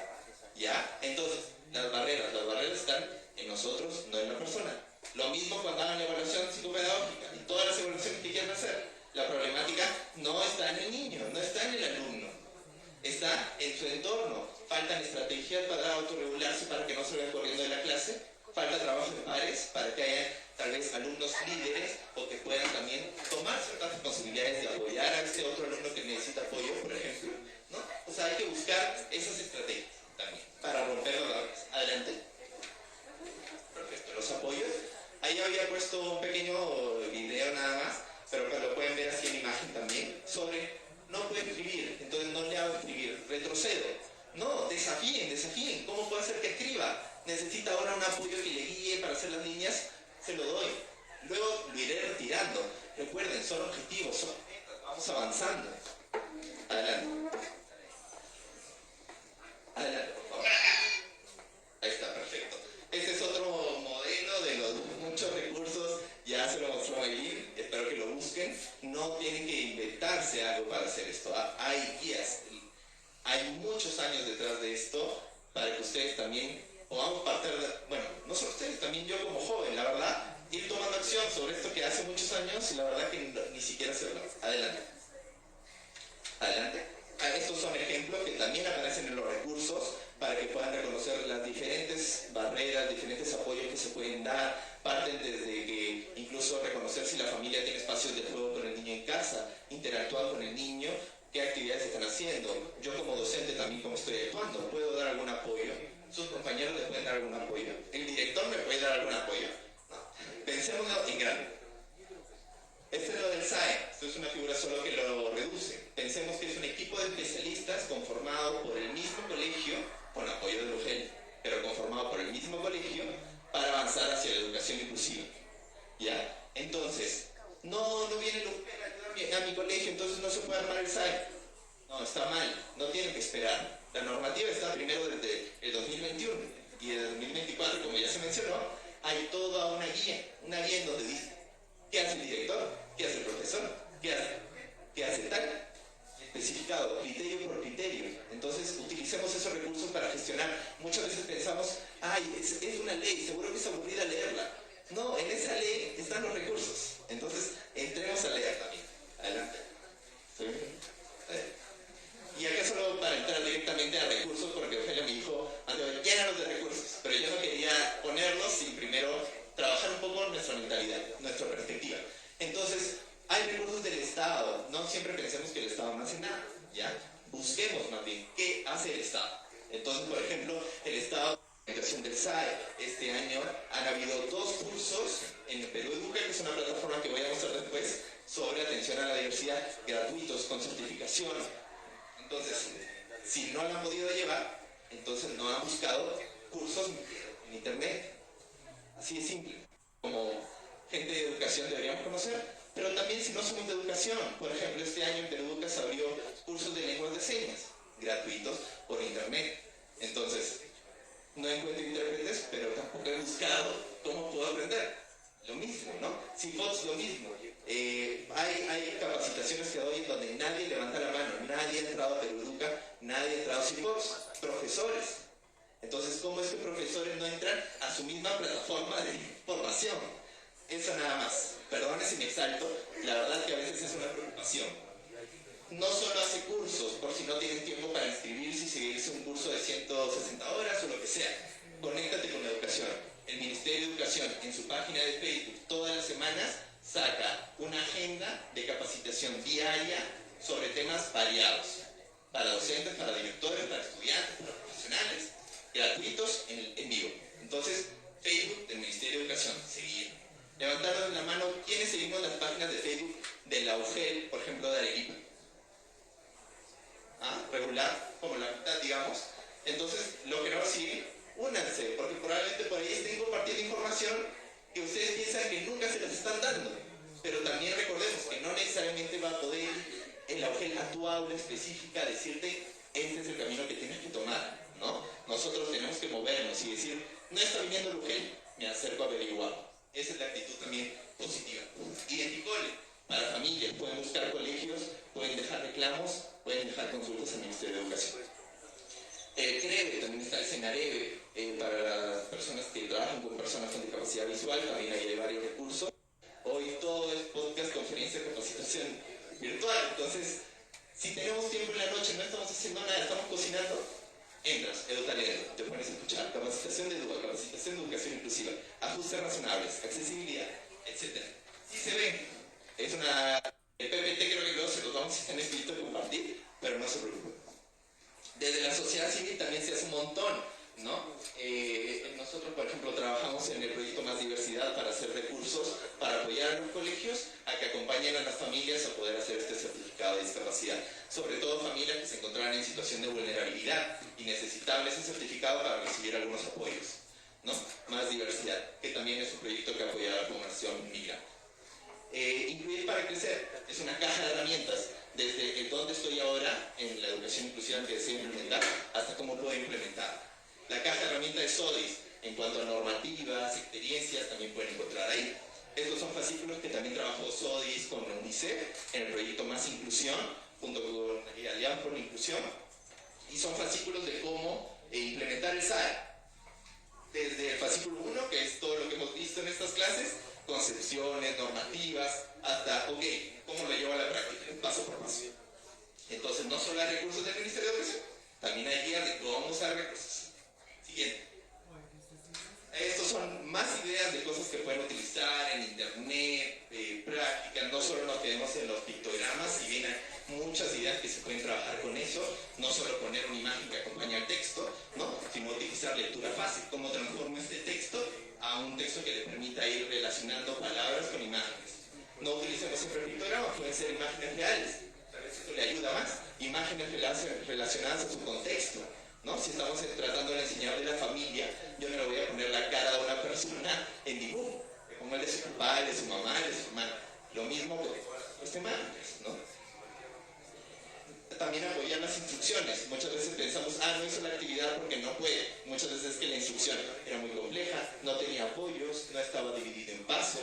Speaker 8: ¿Ya? Entonces, las barreras están en nosotros, no en la persona. Lo mismo cuando hagan la evaluación psicopedagógica y todas las evaluaciones que quieran hacer. La problemática no está en el niño, no está en el alumno, está en su entorno. Faltan estrategias para autorregularse, para que no se vaya corriendo de la clase. Falta trabajo de pares para que haya tal vez alumnos líderes o que puedan también tomar ciertas responsabilidades de apoyar a este otro alumno que necesita apoyo, por ejemplo, ¿no? O sea, hay que buscar esas estrategias también para romper las barreras. Adelante. Perfecto, los apoyos. Ahí había puesto un pequeño video nada más, pero lo pueden ver así en imagen también, sobre no puede escribir, entonces no le hago escribir, retrocedo. No, desafíen. ¿Cómo puede hacer que escriba? Necesita ahora un apoyo que le guíe para hacer las líneas, se lo doy. Luego lo iré retirando. Recuerden, son objetivos, son metas, vamos avanzando. Adelante. Adelante, por favor. Ahí está, perfecto. Este es otro modelo de los muchos recursos, ya se lo mostró Maylin, espero que lo busquen. No tienen que inventarse algo para hacer esto. Hay guías, hay muchos años detrás de esto para que ustedes también podamos partir de, bueno, no solo ustedes, también yo como joven, la verdad, ir tomando acción sobre esto que hace muchos años y la verdad que ni siquiera se hablaba. Adelante. Adelante. Estos son ejemplos que también aparecen en los recursos para que puedan reconocer las diferentes barreras, diferentes apoyos que se pueden dar. Parten desde que incluso reconocer si la familia tiene espacios de juego con el niño en casa, interactuar con el niño, qué actividades están haciendo. Yo como docente también cómo estoy actuando, ¿puedo dar algún apoyo? ¿Sus compañeros le pueden dar algún apoyo? ¿El director me puede dar algún apoyo? No. Pensemos en grande. Este es lo del SAE, esto es una figura solo que lo reduce. Pensemos que es un equipo de especialistas conformado por el mismo colegio, con apoyo de UGEL, pero conformado por el mismo colegio para avanzar hacia la educación inclusiva. ¿Ya? Entonces, no viene el UGEL a mi colegio, entonces no se puede armar el SAE. No, está mal, no tienen que esperar. La normativa está primero desde el 2021 y desde el 2024, como ya se mencionó, hay toda una guía en donde dice ¿qué hace el director? ¿Qué hace el profesor? ¿Qué hace tal? Especificado, criterio por criterio. Entonces, utilicemos esos recursos para gestionar. Muchas veces pensamos, es una ley, seguro que es aburrida leerla. No, en esa ley están los recursos. Entonces, entremos a leer también. Adelante. ¿Sí? Y acá solo para entrar directamente a recursos, porque Ofelia me dijo, llénanos de recursos. Pero yo no quería ponerlos sin primero trabajar un poco nuestra mentalidad, nuestra perspectiva. Entonces, hay recursos del Estado. No siempre pensemos que el Estado no hace nada, ¿ya? Busquemos más bien qué hace el Estado. Entonces, por ejemplo, el Estado de educación del SAE. Este año han habido 2 cursos en Perú Educa, que es una plataforma que voy a mostrar después, sobre atención a la diversidad, gratuitos, con certificación. Entonces, si no lo han podido llevar, entonces no han buscado cursos en internet. Así de simple. Como gente de educación deberíamos conocer, pero también si no somos de educación. Por ejemplo, este año en Perú Educa se abrió cursos de lenguas de señas, gratuitos por internet. Entonces, no encuentro intérpretes, pero tampoco he buscado cómo puedo aprender. Lo mismo, ¿no? CIFOX, lo mismo. Hay capacitaciones que doy en donde nadie levanta la mano, nadie ha entrado a Perú Educa, nadie ha entrado a CIFOX, profesores. Entonces, ¿cómo es que profesores no entran a su misma plataforma de formación? Eso nada más. Perdone si me exalto, la verdad que a veces es una preocupación. No solo hace cursos, por si no tienen tiempo para inscribirse y seguirse un curso de 160 horas o lo que sea. Conéctate con la educación. El Ministerio de Educación, en su página de Facebook, todas las semanas, saca una agenda de capacitación diaria sobre temas variados. Para docentes, para directores, para estudiantes, para profesionales, gratuitos en vivo. Entonces, Facebook del Ministerio de Educación, seguir. Levantaron la mano, ¿quiénes seguimos las páginas de Facebook de la UGEL, por ejemplo, de Arequipa? regular, como la mitad, digamos. Entonces, lo que no sí, únanse, porque probablemente por ahí estén compartiendo información que ustedes piensan que nunca se les están dando. Pero también recordemos que no necesariamente va a poder el AUGEL a tu aula específica decirte, este es el camino que tienes que tomar, ¿no? Nosotros tenemos que movernos y decir, no está viniendo el AUGEL, me acerco a averiguar. Esa es la actitud también positiva. Identicole, para familias, pueden buscar colegios, pueden dejar reclamos, pueden dejar consultas al Ministerio de Educación. CREVE, también está el CENAREVE, para las personas que trabajan con personas con discapacidad visual, también hay varios recursos. Hoy todo es podcast, conferencia, capacitación virtual, entonces, si tenemos tiempo en la noche, no estamos haciendo nada, estamos cocinando, entras, EduTalento, te pones a escuchar, capacitación de educación inclusiva, ajustes razonables, accesibilidad, etc. Si se ven, es una... El PPT creo que luego se los vamos a estar escrito de compartir, pero no se preocupen. Desde la sociedad civil también se hace un montón, ¿no? Nosotros, por ejemplo, trabajamos en el proyecto Más Diversidad para hacer recursos, para apoyar a los colegios a que acompañen a las familias a poder hacer este certificado de discapacidad. Sobre todo familias que se encontraban en situación de vulnerabilidad y necesitaban ese certificado para recibir algunos apoyos, ¿no? Más Diversidad, que también es un proyecto que apoya a la población migrante. Incluir para crecer es una caja de herramientas, desde el dónde estoy ahora en la educación inclusiva que deseo implementar hasta cómo puedo implementar. La caja de herramientas de SODIS, en cuanto a normativas, experiencias, también pueden encontrar ahí. Estos son fascículos que también trabajó SODIS con UNICEF en el proyecto Más Inclusión, junto con Alianza por la Inclusión, y son fascículos de cómo implementar el SAE. Desde el fascículo 1, que es todo lo que hemos visto en estas clases, concepciones, normativas, hasta, ok, ¿cómo lo llevo a la práctica? Paso por paso. Entonces, no solo hay recursos del Ministerio de Educación, también hay guías de cómo usar recursos. Siguiente. Estos son más ideas de cosas que pueden utilizar en internet, prácticas, no solo nos quedemos en los pictogramas, si bien hay muchas ideas que se pueden trabajar con eso, no solo poner una imagen que acompaña al texto, ¿no? Sino utilizar lectura fácil, cómo transformo este texto a un texto que le permita ir relacionando palabras con imágenes. No utilicemos siempre pictogramas, pueden ser imágenes reales, tal vez esto le ayuda más, imágenes relacionadas a su contexto, ¿no? Si estamos tratando de enseñar de la familia, yo no le voy a poner la cara de una persona en dibujo, le pongo el de su papá, el de su mamá, el de su hermana, lo mismo con los temáticos, ¿no? También apoyar las instrucciones. Muchas veces pensamos, no hizo la actividad porque no puede. Muchas veces es que la instrucción era muy compleja, no tenía apoyos, no estaba dividido en pasos,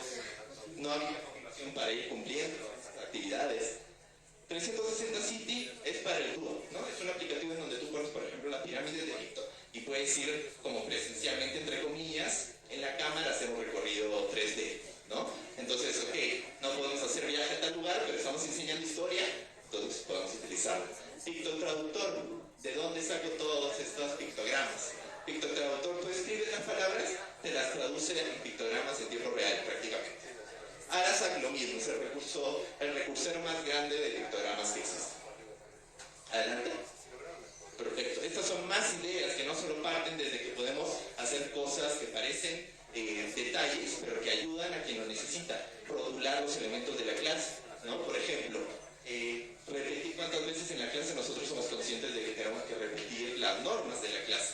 Speaker 8: no había motivación para ir cumpliendo las actividades. 360 City es para el dúo, ¿no? Es un aplicativo en donde tú pones, por ejemplo, la pirámide de Egipto y puedes ir como presencialmente, entre comillas, en la cámara, hacer un recorrido 3D, ¿no? Entonces, ok, no podemos hacer viaje a tal lugar, pero estamos enseñando historia, entonces podemos utilizarlo. Pictotraductor, ¿de dónde saco todos estos pictogramas? Pictotraductor, tú escribes las palabras, te las traduce en pictogramas en tiempo real, prácticamente. Arasac lo mismo, es el recursero más grande de pictogramas que existe. Adelante. Perfecto. Estas son más ideas que no solo parten desde que podemos hacer cosas que parecen detalles, pero que ayudan a quien lo necesita. Rotular los elementos de la clase, ¿no? Por ejemplo, repetir cuántas veces en la clase nosotros somos conscientes de que tenemos que repetir las normas de la clase,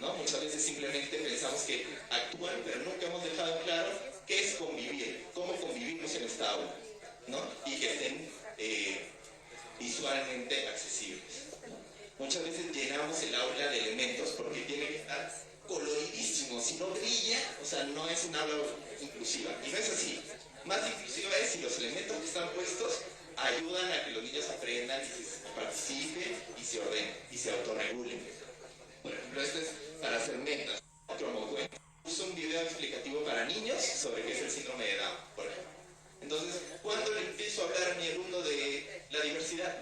Speaker 8: ¿no? Muchas veces simplemente pensamos que actúan, pero nunca hemos dejado claro qué es convivir, cómo convivimos en esta aula, ¿no? Y que estén visualmente accesibles. Muchas veces llenamos el aula de elementos porque tiene que estar coloridísimo, si no brilla, o sea, no es un aula inclusiva, y no es así. Más inclusiva es si los elementos que están puestos ayudan a que los niños aprendan y se participen y se ordenen y se autorregulen. Por ejemplo, esto es para hacer metas. Uso un video explicativo para niños sobre qué es el síndrome de Down, por ejemplo. Entonces, ¿cuándo le empiezo a hablar a mi alumno de la diversidad?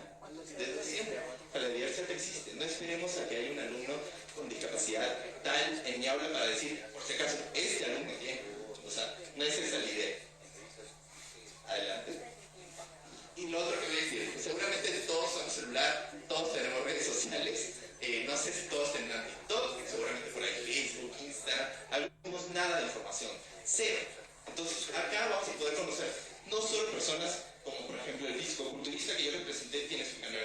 Speaker 8: Desde siempre. La diversidad existe. No esperemos a que haya un alumno con discapacidad tal en mi aula para decir, por si acaso, este alumno tiene. O sea, no es esa la idea. Adelante. Y lo otro que voy a decir, seguramente todos son celular, todos tenemos redes sociales. No sé si todos tendrán TikTok, seguramente por ahí Facebook, Instagram, algunos nada de información, cero. Entonces acá vamos a poder conocer no solo personas como por ejemplo el físico-culturista que yo les presenté, tiene su canal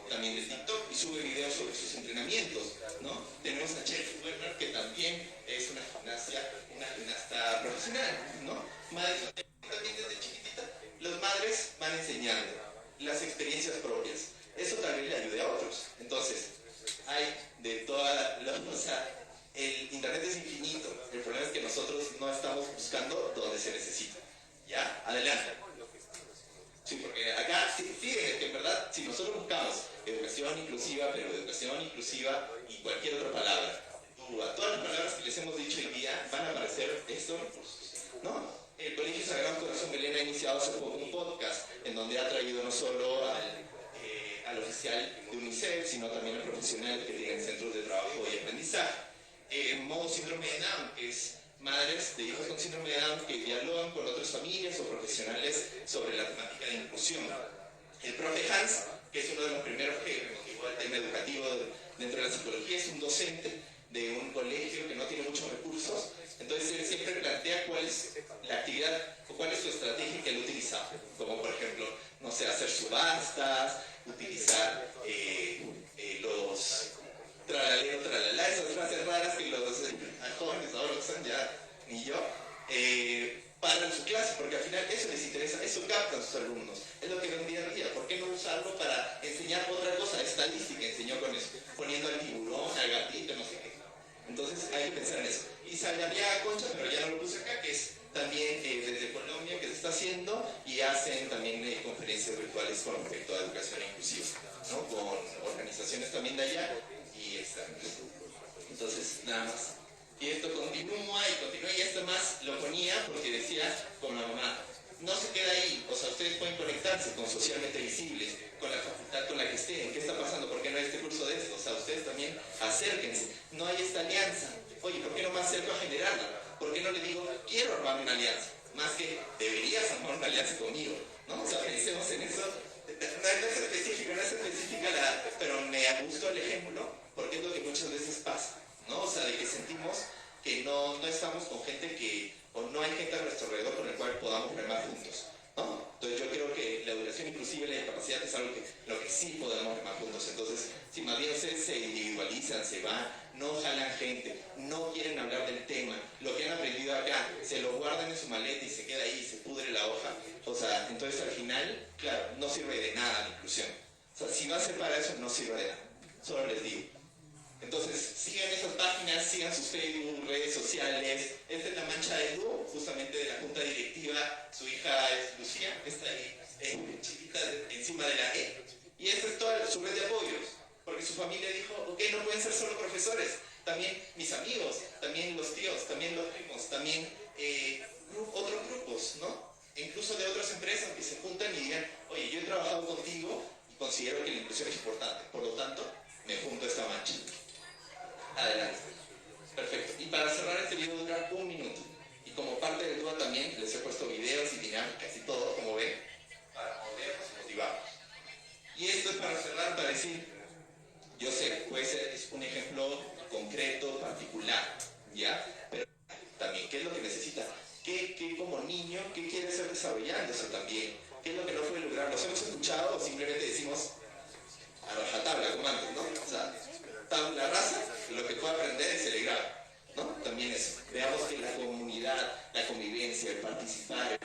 Speaker 8: también de TikTok y sube videos sobre sus entrenamientos, ¿no? Tenemos a Chelsea Werner, que también es una gimnasta profesional, ¿no? También desde chiquitita, las madres van enseñando las experiencias propias. Eso también le ayude a otros. Entonces, hay de toda o sea, el internet es infinito. El problema es que nosotros no estamos buscando donde se necesita. ¿Ya? Adelante. Sí, porque acá, fíjense que en verdad, si nosotros buscamos educación inclusiva, pero educación inclusiva y cualquier otra palabra, a todas las palabras que les hemos dicho hoy día van a aparecer estos recursos, ¿no? El Colegio Sagrado Corazón Belén ha iniciado hace poco un podcast en donde ha traído no solo al oficial de UNICEF, sino también a profesionales que tienen centros de trabajo y aprendizaje. Modo síndrome de Down, que es madres de hijos con síndrome de Down que dialogan con otras familias o profesionales sobre la temática de inclusión. El profe Hans, que es uno de los primeros que motivó el tema educativo dentro de la psicología, es un docente de un colegio que no tiene muchos recursos. Entonces él siempre plantea cuál es la actividad o cuál es su estrategia que él utiliza, como por ejemplo, no sé, hacer subastas, utilizar los tralalero, tralala, esas frases raras que los jóvenes ahora usan, ya ni yo, para su clase, porque al final eso les interesa, eso captan sus alumnos, es lo que ven día a día. ¿Por qué no usarlo para enseñar otra cosa? Estadística enseñó con eso, poniendo al tiburón, al gatito, no sé qué. Entonces hay que pensar en eso. Y Sallaría Concha, pero ya no lo puse acá, que es también desde Colombia que se está haciendo y hacen también conferencias virtuales con respecto a educación inclusiva, ¿no? Con organizaciones también de allá y externas. Entonces, nada más. Y esto continúa y esto más lo ponía porque decía con la mamá, no se queda ahí, o sea, ustedes pueden conectarse con Socialmente Visibles, con la facultad con la que estén, ¿qué está pasando? ¿Por qué no hay este curso de esto? O sea, ustedes también acérquense, no hay esta alianza. Oye, ¿por qué no me acerco a generarla? ¿Por qué no le digo, quiero armar una alianza? Más que, deberías armar una alianza conmigo, ¿no? O sea, pensemos en eso. No es específica, pero me gustó el ejemplo, porque es lo que muchas veces pasa, ¿no? O sea, de que sentimos que no estamos con gente o no hay gente a nuestro alrededor con el cual podamos remar juntos, ¿no? Entonces yo creo que la educación inclusiva y la discapacidad es algo lo que sí podemos remar juntos. Entonces, si más bien se individualizan, se van, no jalan gente, no quieren hablar del tema, lo que han aprendido acá, se lo guardan en su maleta y se queda ahí y se pudre la hoja, o sea, entonces al final, claro, no sirve de nada la inclusión. O sea, si no hace para eso, no sirve de nada. Solo les digo. Entonces, sigan esas páginas, sigan sus Facebook, redes sociales. Esta es la mancha de Lu, justamente de la junta directiva. Su hija es Lucía, está ahí, chiquita, encima de la E. Y esta es toda su red de apoyos, porque su familia dijo, ok, no pueden ser solo profesores, también mis amigos, también los tíos, también los primos, también otros grupos, ¿no? E incluso de otras empresas que se juntan y digan, oye, yo he trabajado contigo y considero que la inclusión es importante, por lo tanto, me junto a esta mancha. Adelante. Perfecto. Y para cerrar este video dura 1 minuto. Y como parte del dúo también les he puesto videos y dinámicas y todo, como ven, para movernos y motivarnos. Y esto es para cerrar, para decir, yo sé, puede ser es un ejemplo concreto, particular, ¿ya? Pero también, ¿qué es lo que necesita? ¿Qué como niño, qué quiere ser desarrollándose también? ¿Qué es lo que no puede lograr? ¿Los hemos escuchado o simplemente decimos a rajatabla, como antes, ¿no? O sea, tabla rasa, lo que puede aprender es celebrar, ¿no? También eso. Veamos que la comunidad, la convivencia, el participar.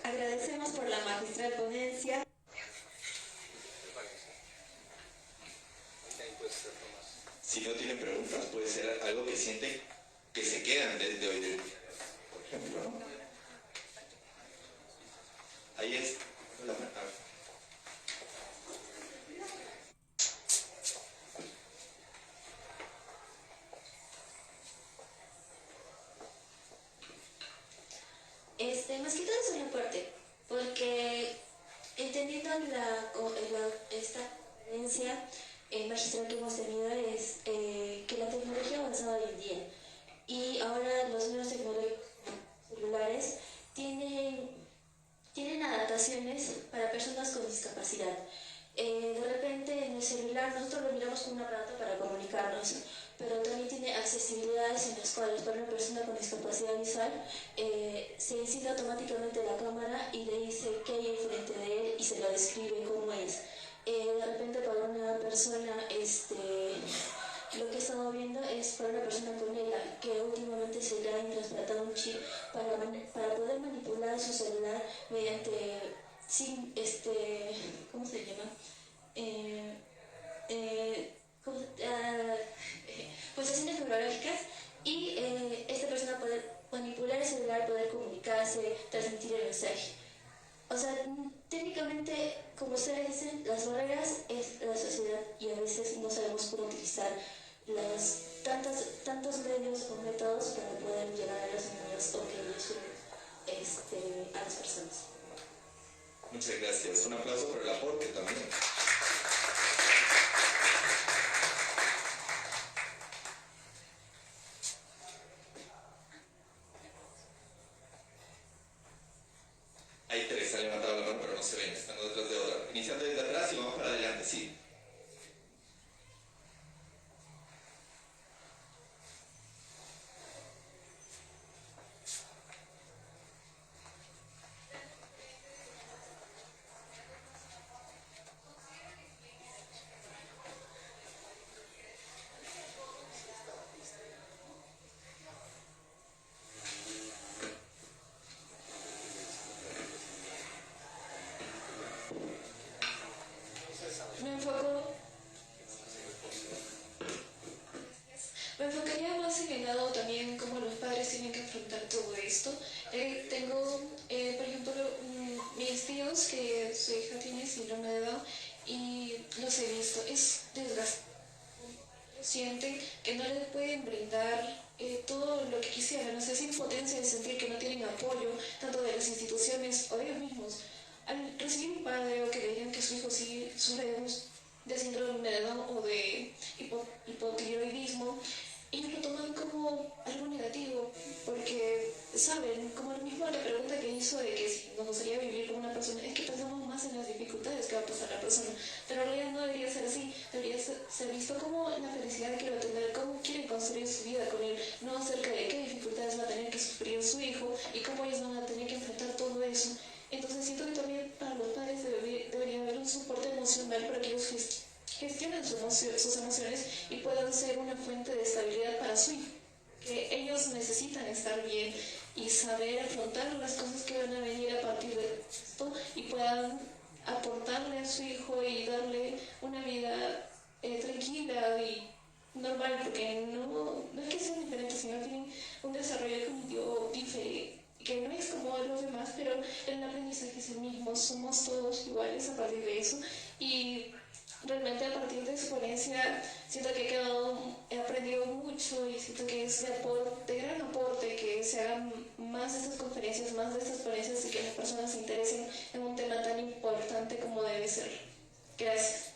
Speaker 1: Agradecemos por la magistral ponencia.
Speaker 8: Si no tienen preguntas, puede ser algo que sienten que se quedan desde hoy. Por ejemplo, ¿no? Ahí es la
Speaker 3: Más que todo es una parte, porque entendiendo esta tendencia magistral que hemos tenido es que la tecnología ha avanzado hoy en día y ahora los nuevos celulares tienen adaptaciones para personas con discapacidad. De repente en el celular nosotros lo miramos como un aparato para comunicarnos, pero también tiene accesibilidades en las cuales para una persona con discapacidad visual se enciende automáticamente la cámara y le dice qué hay enfrente de él y se lo describe cómo es. De repente para una persona, lo que he estado viendo es para una persona con ELA, que últimamente se le ha implantado un chip para poder manipular su celular mediante, ¿cómo se llama? Pulsaciones neurológicas y esta persona poder manipular el celular, poder comunicarse, transmitir el mensaje. O sea, técnicamente, como ustedes dicen, las barreras es la sociedad y a veces no sabemos cómo utilizar tantos medios o métodos para poder llegar a los niños o que ayuden a las personas.
Speaker 8: Muchas gracias. Un aplauso por el aporte también. Hay tres, han levantado la mano, pero no se ven, están detrás de otra. Iniciando desde atrás y vamos para adelante, sí.
Speaker 11: Me enfocaría más en el lado también cómo los padres tienen que afrontar todo esto. Tengo, por ejemplo, mis tíos que su hija tiene síndrome de Down y los he visto. Es desgastante. Sienten que no les pueden brindar todo lo que quisieran. O sea, es impotencia de sentir que no tienen apoyo tanto de las instituciones o de ellos mismos. Al recibir un padre o que le digan que su hijo sí sufre de síndrome de Down o de hipotiroidismo, ellos lo toman como algo negativo, porque saben, como el mismo la pregunta que hizo de que si nos gustaría vivir con una persona, es que pensamos más en las dificultades que va a pasar la persona, pero en realidad no debería ser así, debería ser visto como la felicidad que va a tener, cómo quieren construir su vida con él, no acerca de qué dificultades va a tener que sufrir su hijo y cómo ellos van a tener que enfrentar todo eso. Entonces siento que también para los padres debería haber un soporte emocional para que ellos gestionen sus emociones y puedan ser una fuente de estabilidad para su hijo. Que ellos necesitan estar bien y saber afrontar las cosas que van a venir a partir de esto y puedan aportarle a su hijo y darle una vida tranquila y normal, porque no es que sean diferentes, sino tienen un desarrollo cognitivo diferente, que no es como los demás, pero el aprendizaje es el mismo, somos todos iguales a partir de eso y realmente a partir de su ponencia siento que he aprendido mucho y siento que es de gran aporte que se hagan más de estas conferencias, más de estas ponencias y que las personas se interesen en un tema tan importante como debe ser. Gracias.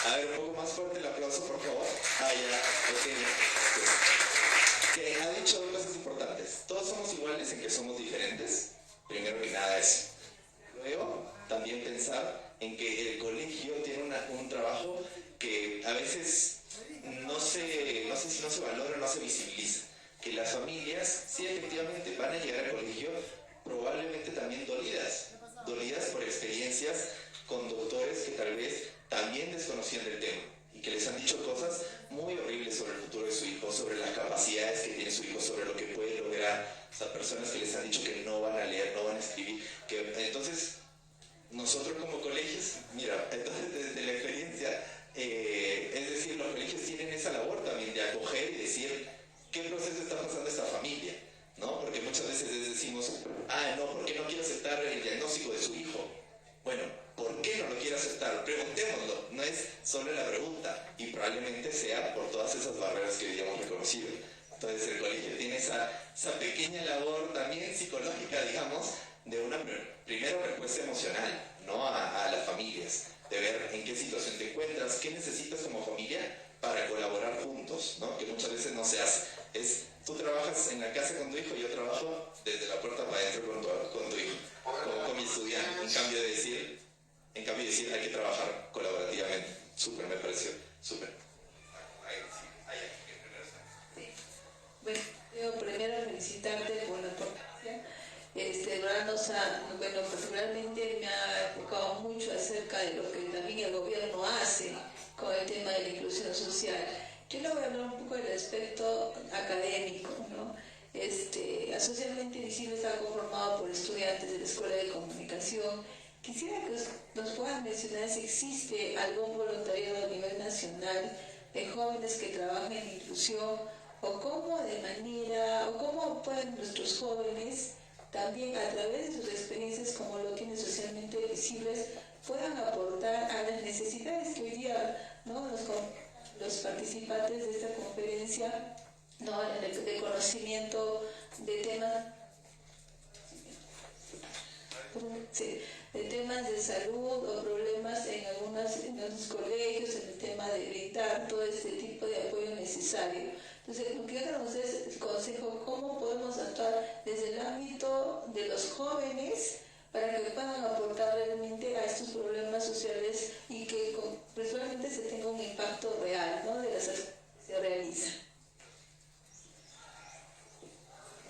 Speaker 8: A ver, un poco más fuerte el aplauso, por favor. Que ha dicho dos cosas importantes. Todos somos iguales en que somos diferentes. Primero que nada eso. Luego, también pensar en que el colegio tiene un trabajo que a veces no sé si no se valora o no se visibiliza. Que las familias, sí, efectivamente, van a llegar al colegio probablemente también dolidas por experiencias con doctores que tal vez también desconocían del tema y que les han dicho cosas muy horribles sobre el futuro de su hijo, sobre las capacidades que tiene su hijo, sobre lo que puede lograr. O sea, personas que les han dicho que no van a leer, no van a escribir. Entonces, nosotros como colegio esa pequeña labor también psicológica, digamos, de una primera respuesta emocional, ¿no? A las familias, de ver en qué situación te encuentras, qué necesitas como familia para colaborar juntos, ¿no? Que muchas veces no se hace. Tú trabajas en la casa con tu hijo, yo trabajo desde la puerta para adentro con tu hijo, con mi estudiante. En cambio de decir, hay que trabajar colaborativamente. Súper, me pareció, súper.
Speaker 4: Bueno, yo primero felicitarte por la ponencia. Bueno, particularmente me ha enfocado mucho acerca de lo que también el gobierno hace con el tema de la inclusión social. Yo le voy a hablar un poco del aspecto académico, ¿no? Socialmente Visible está conformado por estudiantes de la Escuela de Comunicación. Quisiera que nos puedan mencionar si existe algún voluntariado a nivel nacional de jóvenes que trabajan en inclusión, o cómo pueden nuestros jóvenes también a través de sus experiencias como lo tienen socialmente visibles puedan aportar a las necesidades que hoy día, ¿no? los participantes de esta conferencia, ¿no? de conocimiento de temas de salud o problemas en algunos colegios, en el tema de brindar todo este tipo de apoyo necesario. Entonces, lo que yo quiero conocer es el consejo, cómo podemos actuar desde el ámbito de los jóvenes para que puedan aportar realmente a estos problemas sociales y que principalmente se tenga un impacto real, ¿no? De las acciones que se realizan.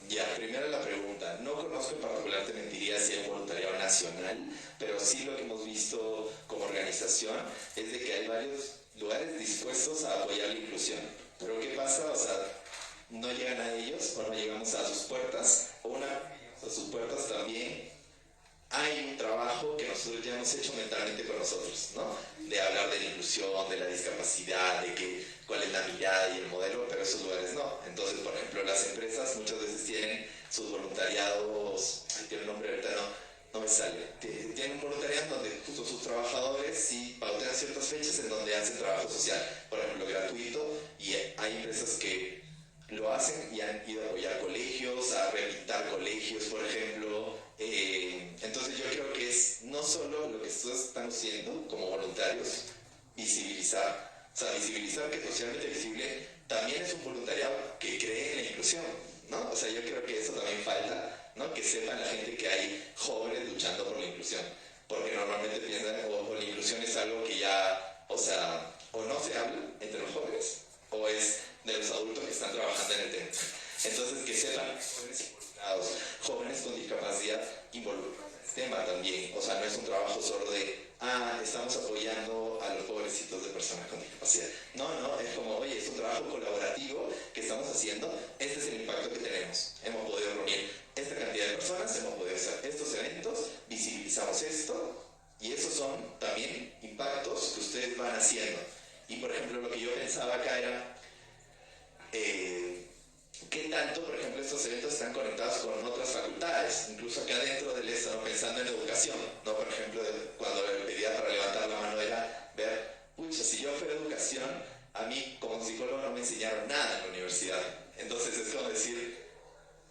Speaker 8: Ya, primero la pregunta. No conozco en particular, te mentiría, si hay voluntariado nacional, pero sí lo que hemos visto como organización es de que hay varios lugares dispuestos a apoyar la inclusión. Pero ¿qué pasa? O sea, no llegan a ellos o no llegamos a sus puertas, o a sus puertas también hay un trabajo que nosotros ya hemos hecho mentalmente con nosotros, ¿no? De hablar de la inclusión, de la discapacidad, de cuál es la mirada y el modelo, pero esos lugares no. Entonces, por ejemplo, las empresas muchas veces tienen sus voluntariados, tiene un nombre ahorita, no me sale, tienen un voluntariado donde justo sus trabajadores sí pautean ciertas fechas en donde hacen trabajo social, por ejemplo, gratuito, y hay empresas que lo hacen y han ido a apoyar colegios, a rehabilitar colegios, por ejemplo. Entonces yo creo que es no solo lo que ustedes están haciendo como voluntarios, visibilizar que socialmente visible también es un voluntariado que cree en la inclusión, ¿no? O sea, yo creo que eso también falta, ¿no? Que sepan la gente que hay jóvenes luchando por la inclusión, porque normalmente piensan o la inclusión es algo que ya, o sea, o no se habla entre los jóvenes, o es de los adultos que están trabajando en el tema. Entonces, que sepan jóvenes involucrados, jóvenes con discapacidad involucrados en el tema también. O sea, no es un trabajo solo de, estamos apoyando a los pobrecitos de personas con discapacidad. No, es como, oye, es un trabajo colaborativo que estamos haciendo, este es el impacto que tenemos. Hemos podido reunir esta cantidad de personas, hemos podido hacer estos eventos, visibilizamos esto, y esos son también impactos que ustedes van haciendo. Y por ejemplo, lo que yo pensaba acá era, ¿qué tanto, por ejemplo, estos eventos están conectados con otras facultades? Incluso acá dentro del ESA, pensando en educación, ¿no? Por ejemplo, cuando le pedía para levantar la mano era ver, pucha, si yo fuera educación, a mí como psicólogo no me enseñaron nada en la universidad. Entonces es como decir,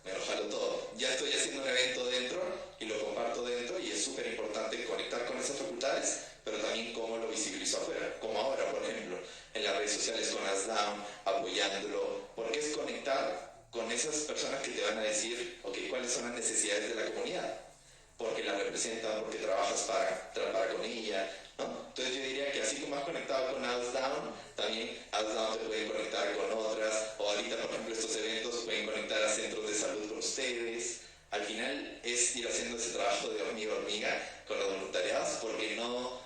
Speaker 8: me lo jalo todo. Ya estoy haciendo un evento dentro y lo comparto dentro y es súper importante conectar con esas facultades, pero también cómo lo visibilizo afuera, como ahora, por ejemplo, en las redes sociales con ASDAM, apoyándolo, porque es conectar con esas personas que te van a decir, ok, cuáles son las necesidades de la comunidad, porque la representan, porque trabajas para con ella, ¿no? Entonces yo diría que así como has conectado con ASDAM, también ASDAM te puede conectar con otras, o ahorita, por ejemplo, estos eventos pueden conectar a centros de salud con ustedes. Al final es ir haciendo ese trabajo de hormiga con los voluntariados, porque no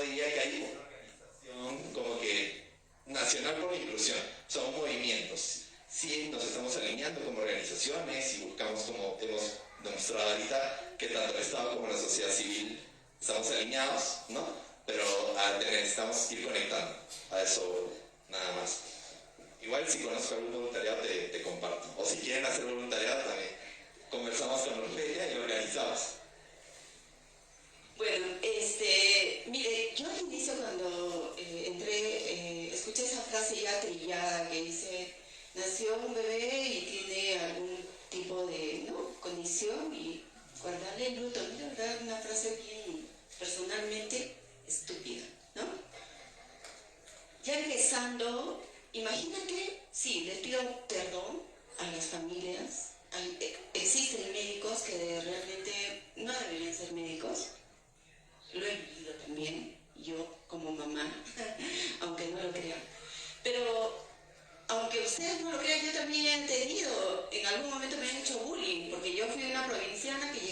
Speaker 8: diría que hay una organización como que nacional por la inclusión, son movimientos. Sí, nos estamos alineando como organizaciones y buscamos, como hemos demostrado ahorita, que tanto el Estado como la sociedad civil estamos alineados, ¿no? Pero necesitamos ir conectando a eso nada más. Igual si conozco algún voluntariado te comparto, o si quieren hacer voluntariado también conversamos con Orfelia y organizamos.
Speaker 7: Bueno, mire, yo al inicio cuando entré, escuché esa frase ya trillada que dice, nació un bebé y tiene algún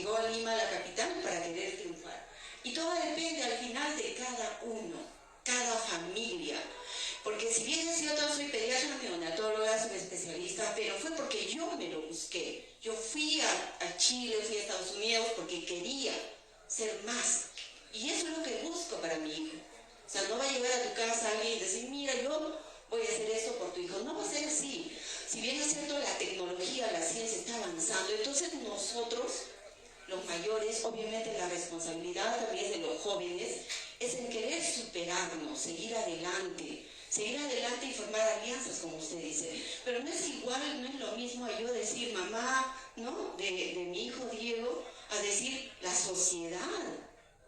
Speaker 7: llegó a Lima, la capital, para querer triunfar. Y todo depende al final de cada uno, cada familia. Porque si bien es cierto, soy pediatra, neonatóloga, soy especialista, pero fue porque yo me lo busqué. Yo fui a Chile, fui a Estados Unidos porque quería ser más. Y eso es lo que busco para mi hijo. O sea, no va a llegar a tu casa alguien y decir, mira, yo voy a hacer esto por tu hijo. No va a ser así. Si bien es cierto, la tecnología, la ciencia está avanzando, entonces nosotros, los mayores, obviamente la responsabilidad también de los jóvenes, es en querer superarnos, seguir adelante y formar alianzas, como usted dice. Pero no es igual, no es lo mismo a yo decir mamá, ¿no?, de mi hijo Diego, a decir la sociedad.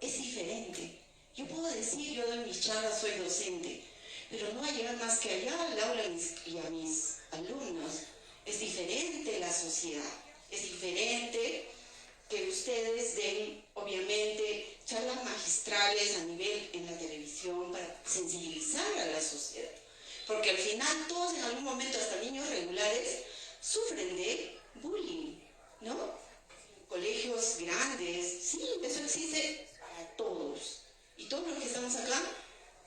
Speaker 7: Es diferente. Yo puedo decir, yo en mis charlas soy docente, pero no va a llegar más que allá al aula y a mis alumnos. Es diferente la sociedad, es diferente que ustedes den, obviamente, charlas magistrales a nivel en la televisión para sensibilizar a la sociedad. Porque al final todos en algún momento, hasta niños regulares, sufren de bullying, ¿no? Colegios grandes, sí, eso existe para todos. Y todos los que estamos acá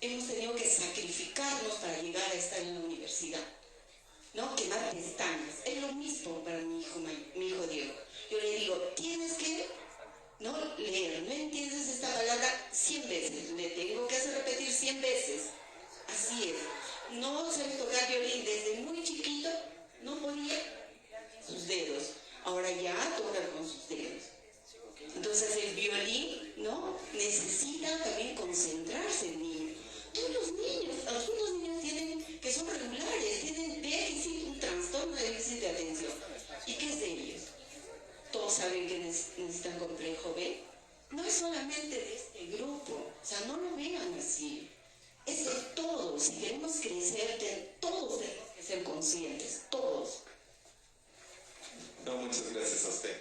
Speaker 7: hemos tenido que sacrificarnos para llegar a estar en la universidad, ¿no? Quemar pestañas. Es lo mismo para mi hijo Diego. Yo le digo, tienes que no leer, no entiendes esta palabra 100 veces, le tengo que hacer repetir 100 veces. Así es. No sabe tocar violín desde muy chiquito, no podía sus dedos. Ahora ya toca con sus dedos. Entonces el violín, ¿no?, necesita también concentrarse el niño. Todos los niños, algunos niños que son regulares, tienen déficit, un trastorno de déficit de atención. ¿Y qué es de ellos? Todos saben que necesitan complejo B. No es solamente de este grupo, o sea, no lo vean así. Es de todos. Si queremos crecer, todos tenemos que ser conscientes, todos.
Speaker 8: No, muchas gracias a usted.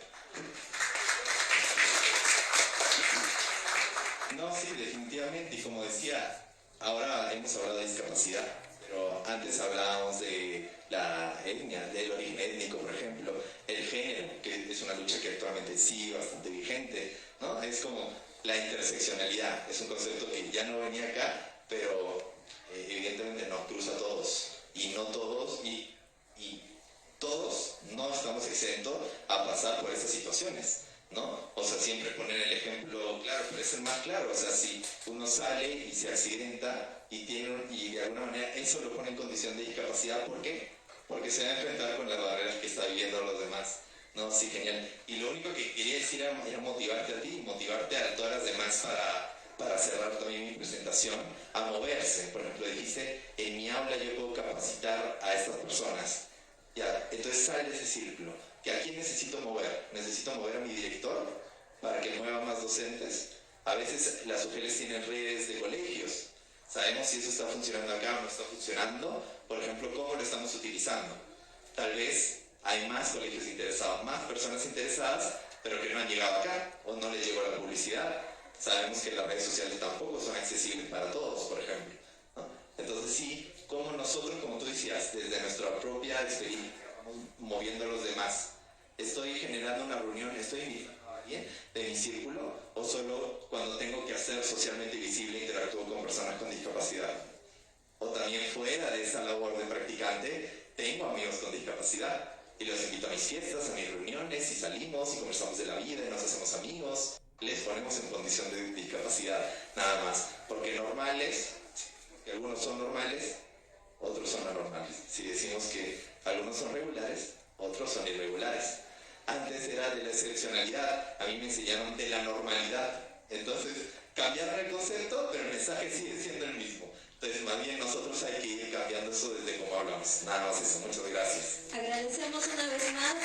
Speaker 8: No, sí, definitivamente, y como decía, ahora hemos hablado de discapacidad, pero antes hablábamos de la etnia, del origen étnico, por ejemplo, el género, que es una lucha que actualmente sigue bastante vigente, ¿no? Es como la interseccionalidad, es un concepto que ya no venía acá, pero evidentemente nos cruza a todos, y no todos, y todos no estamos exentos a pasar por estas situaciones, ¿no? O sea, siempre poner el ejemplo claro, pero es el más claro. O sea, si uno sale y se accidenta y de alguna manera eso lo pone en condición de discapacidad, ¿por qué? Porque se va a enfrentar con las barreras que está viviendo los demás, ¿no? Sí, genial. Y lo único que quería decir era motivarte a ti y motivarte a todas las demás para cerrar también mi presentación, a moverse. Por ejemplo, dijiste, en mi aula yo puedo capacitar a estas personas. Ya, entonces sale ese círculo. ¿Que a quién necesito mover? Necesito mover a mi director para que mueva más docentes. A veces las UGELs tienen redes de colegios. Sabemos si eso está funcionando acá o no está funcionando. Por ejemplo, ¿cómo lo estamos utilizando? Tal vez hay más colegios interesados, más personas interesadas, pero que no han llegado acá o no les llegó la publicidad. Sabemos que las redes sociales tampoco son accesibles para todos, por ejemplo, ¿no? Entonces sí, como nosotros, como tú decías, desde nuestra propia experiencia, vamos moviendo a los demás. Estoy generando una reunión, estoy invitando a alguien de mi círculo, o solo cuando tengo que hacer socialmente visible interactúo con personas con discapacidad. O también fuera de esa labor de practicante, tengo amigos con discapacidad y los invito a mis fiestas, a mis reuniones, y salimos y conversamos de la vida y nos hacemos amigos. Les ponemos en condición de discapacidad, nada más. Porque normales, que algunos son normales, otros son anormales. Si decimos que algunos son regulares, otros son irregulares. Antes era de la excepcionalidad, a mí me enseñaron de la normalidad. Entonces, cambiaron el concepto, pero el mensaje sigue siendo el mismo. Entonces, más bien nosotros hay que ir cambiando eso desde cómo hablamos. Nada más eso, muchas gracias.
Speaker 1: Agradecemos una vez más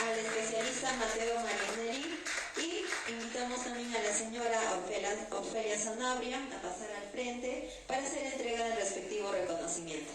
Speaker 1: al especialista Mateo Marianelli y invitamos también a la señora Ofelia Sanabria a pasar al frente para hacer entrega del respectivo reconocimiento.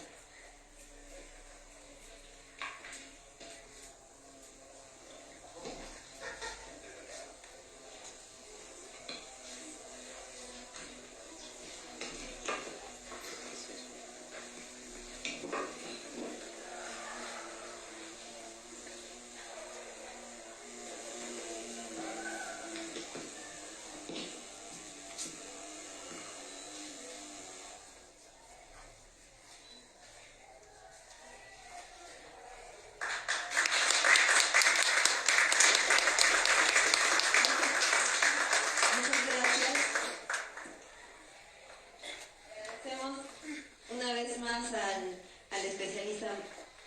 Speaker 1: más al especialista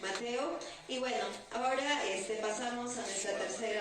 Speaker 1: Mateo. Y bueno, ahora pasamos a nuestra tercera